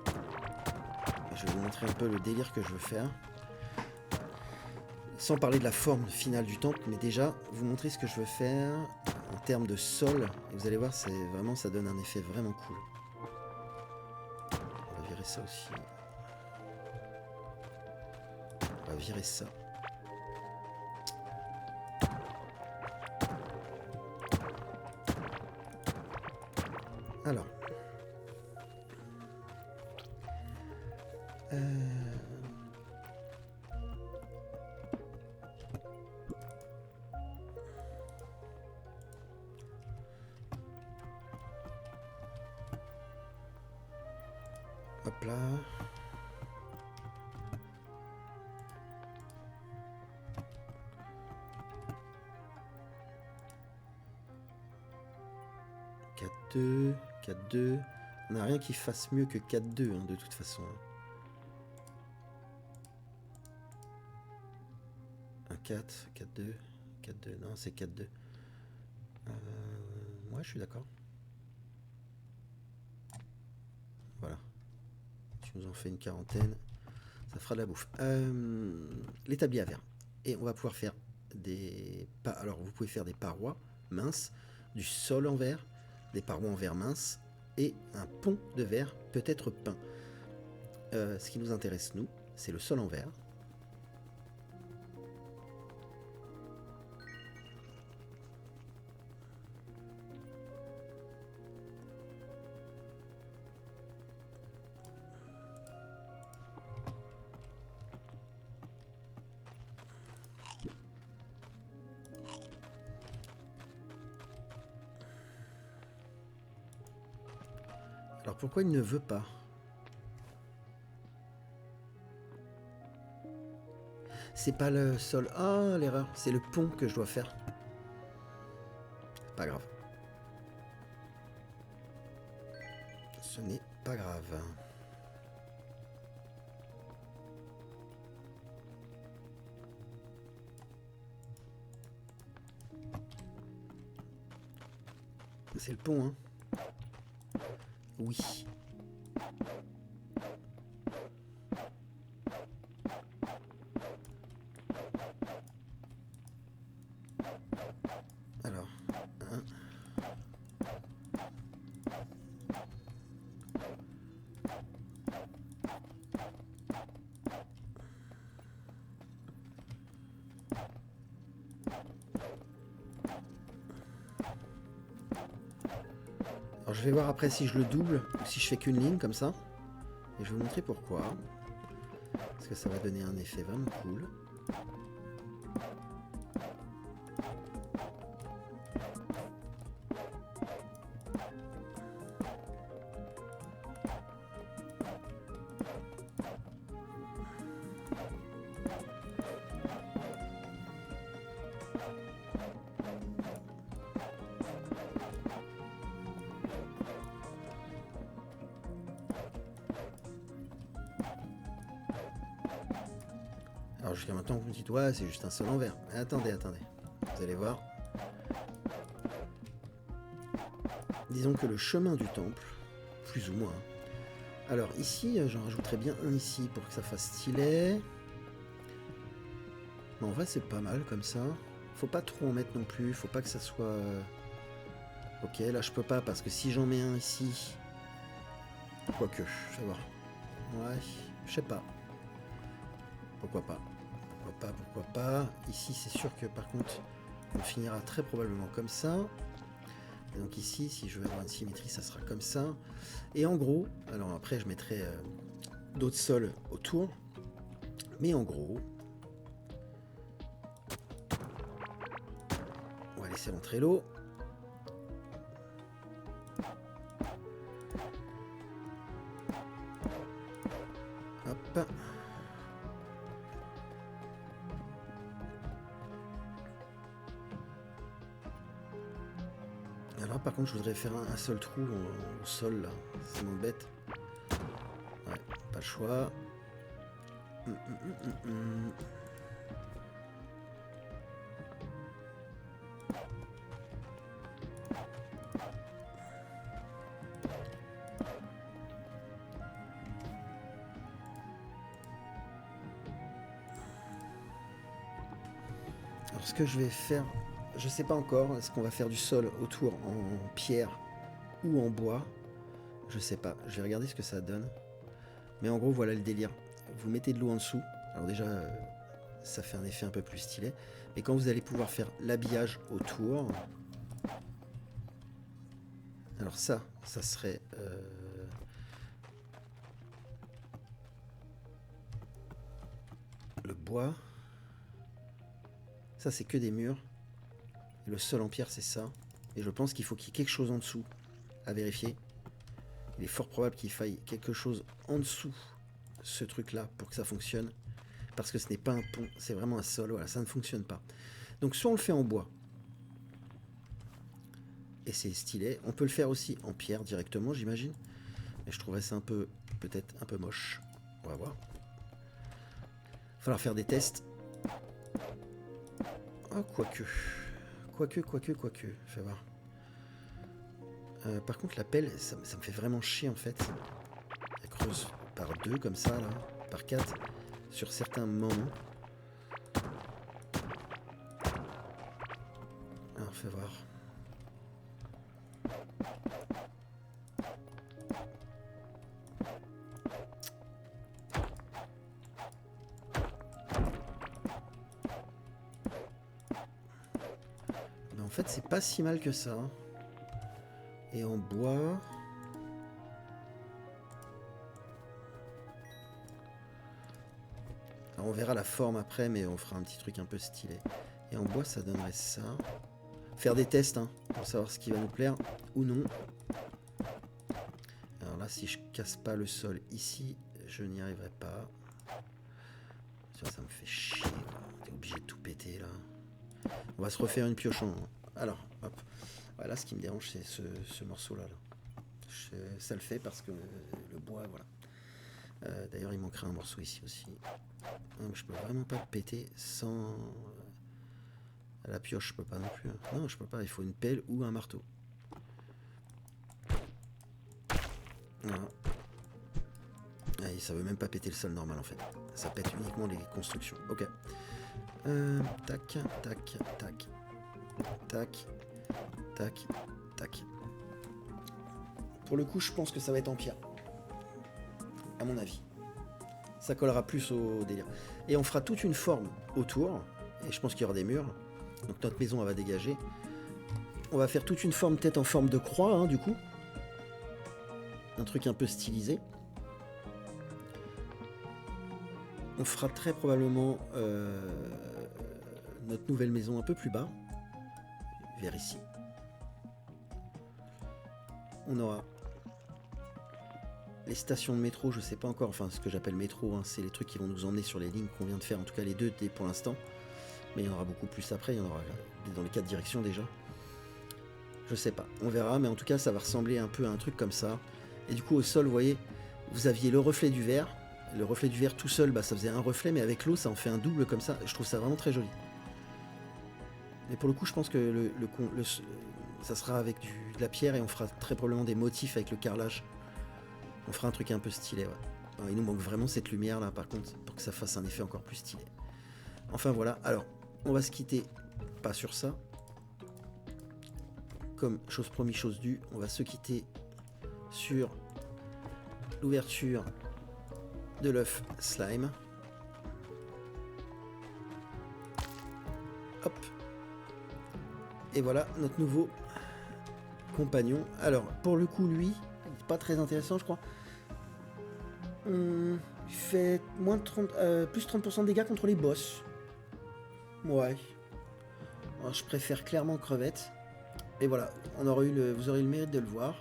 Et je vais vous montrer un peu le délire que je veux faire. Sans parler de la forme finale du temple, mais déjà, vous montrer ce que je veux faire en termes de sol. Et vous allez voir, c'est vraiment, ça donne un effet vraiment cool. On va virer ça aussi. On va virer ça. Alors. Hop là. Quatre-deux, 4-2. On n'a rien qui fasse mieux que 4-2 hein, de toute façon. Un 4, 4-2, 4-2. Non, c'est 4-2. Ouais, je suis d'accord. Voilà. Tu nous en fais une quarantaine. Ça fera de la bouffe. L'établi à verre. Et on va pouvoir faire des... Alors, vous pouvez faire des parois minces, du sol en verre, des parois en verre mince et un pont de verre peut être peint. Ce qui nous intéresse, nous, c'est le sol en verre. Alors pourquoi il ne veut pas? C'est pas le sol. Ah, l'erreur. C'est le pont que je dois faire. Pas grave. Ce n'est pas grave. C'est le pont, hein. Oui. Alors, hein. Alors je vais voir après si je le double ou si je fais qu'une ligne comme ça. Et je vais vous montrer pourquoi. Parce que ça va donner un effet vraiment cool. Alors jusqu'à maintenant vous me dites ouais c'est juste un sol en verre. Mais attendez, attendez. Vous allez voir. Disons que le chemin du temple, plus ou moins. Alors ici, j'en rajouterais bien un ici pour que ça fasse stylé. Mais en vrai c'est pas mal comme ça. Faut pas trop en mettre non plus, faut pas que ça soit... Ok, là je peux pas parce que si j'en mets un ici... Quoique, je vais voir. Ouais, je sais pas. Pourquoi pas. Pourquoi pas. Ici c'est sûr que par contre on finira très probablement comme ça. Et donc ici, si je veux avoir une symétrie, ça sera comme ça. Et en gros, alors après je mettrai d'autres sols autour. Mais en gros, on va laisser rentrer l'eau. Hop. Alors par contre je voudrais faire un seul trou au sol là, ça m'embête. Ouais, pas le choix. Alors ce que je vais faire, je sais pas encore, est-ce qu'on va faire du sol autour en pierre ou en bois? Je sais pas, je vais regarder ce que ça donne. Mais en gros voilà le délire. Vous mettez de l'eau en dessous, alors déjà ça fait un effet un peu plus stylé. Mais quand vous allez pouvoir faire l'habillage autour, alors ça serait le bois. Ça c'est que des murs. Et le sol en pierre c'est ça. Et je pense qu'il faut qu'il y ait quelque chose en dessous à vérifier. Il est fort probable qu'il faille quelque chose en dessous ce truc là pour que ça fonctionne. Parce que ce n'est pas un pont, c'est vraiment un sol, voilà, ça ne fonctionne pas. Donc soit on le fait en bois, et c'est stylé. On peut le faire aussi en pierre directement, j'imagine. Mais je trouverais ça un peu, peut-être un peu moche. On va voir. Il va falloir faire des tests. Ah, quoique. Quoique. Je vais voir. Par contre, la pelle, ça me fait vraiment chier en fait. Elle creuse par 2 comme ça, là. Par 4. Sur certains moments. Alors, fais voir. Mais en fait, c'est pas si mal que ça. Et en bois... Alors on verra la forme après, mais on fera un petit truc un peu stylé. Et en bois, ça donnerait ça. Faire des tests, hein, pour savoir ce qui va nous plaire ou non. Alors là, si je casse pas le sol ici, je n'y arriverai pas. Ça me fait chier, t'es obligé de tout péter, là. On va se refaire une pioche en... Alors, hop. Voilà, ce qui me dérange, c'est ce morceau-là. Là. Ça le fait parce que le bois, voilà. D'ailleurs, il manquerait un morceau ici aussi. Non, mais je peux vraiment pas le péter sans... la pioche, je peux pas non plus. Non, je peux pas, il faut une pelle ou un marteau. Voilà. Ah, et ça veut même pas péter le sol normal en fait. Ça pète uniquement les constructions. Ok. Tac, tac, tac. Tac. Tac. Tac. Pour le coup, je pense que ça va être en pierre. À mon avis. Ça collera plus au délire. Et on fera toute une forme autour. Et je pense qu'il y aura des murs. Donc notre maison, elle va dégager. On va faire toute une forme, peut-être en forme de croix, hein, du coup. Un truc un peu stylisé. On fera très probablement notre nouvelle maison un peu plus bas. Vers ici. On aura les stations de métro, je sais pas encore, enfin ce que j'appelle métro, hein, c'est les trucs qui vont nous emmener sur les lignes qu'on vient de faire, en tout cas les deux pour l'instant. Mais il y en aura beaucoup plus après, il y en aura dans les 4 directions déjà. Je sais pas, on verra, mais en tout cas ça va ressembler un peu à un truc comme ça. Et du coup au sol, vous voyez, vous aviez le reflet du verre. Le reflet du verre tout seul, bah, ça faisait un reflet, mais avec l'eau ça en fait un double comme ça. Je trouve ça vraiment très joli. Mais pour le coup je pense que ça sera avec de la pierre et on fera très probablement des motifs avec le carrelage. On fera un truc un peu stylé, ouais. Alors, il nous manque vraiment cette lumière là par contre pour que ça fasse un effet encore plus stylé. Enfin voilà, alors on va se quitter pas sur ça. Comme chose promis, chose due, on va se quitter sur l'ouverture de l'œuf slime. Hop. Et voilà notre nouveau compagnon. Alors pour le coup lui, pas très intéressant je crois. Il fait moins de 30, plus 30% de dégâts contre les boss. Ouais. Alors, je préfère clairement crevette. Et voilà, vous aurez eu le mérite de le voir.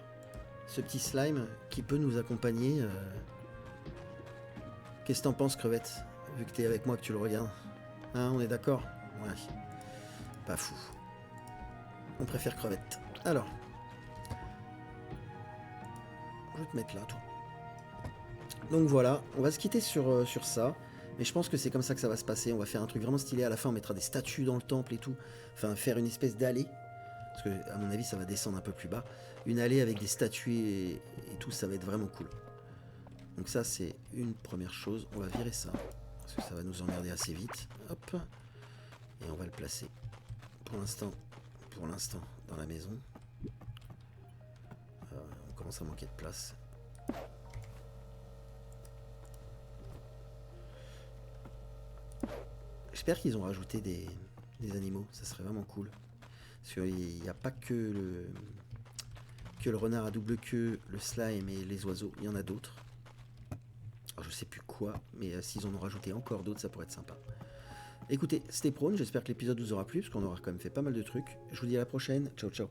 Ce petit slime qui peut nous accompagner. Qu'est-ce que t'en penses, crevette? Vu que t'es avec moi, que tu le regardes. Hein, on est d'accord? Ouais. Pas fou. On préfère crevette. Alors. Je vais te mettre là, toi. Donc voilà, on va se quitter sur ça. Mais je pense que c'est comme ça que ça va se passer. On va faire un truc vraiment stylé. À la fin, on mettra des statues dans le temple et tout. Enfin, faire une espèce d'allée. Parce que, à mon avis, ça va descendre un peu plus bas. Une allée avec des statues et tout, ça va être vraiment cool. Donc ça, c'est une première chose. On va virer ça. Parce que ça va nous emmerder assez vite. Hop. Et on va le placer. Pour l'instant, dans la maison. On commence à manquer de place. J'espère qu'ils ont rajouté des animaux, ça serait vraiment cool. Parce qu'il n'y a pas que le renard à double queue, le slime et les oiseaux, il y en a d'autres. Alors, je sais plus quoi, mais s'ils en ont rajouté encore d'autres, ça pourrait être sympa. Écoutez, c'était Prone, j'espère que l'épisode vous aura plu, parce qu'on aura quand même fait pas mal de trucs. Je vous dis à la prochaine, ciao ciao.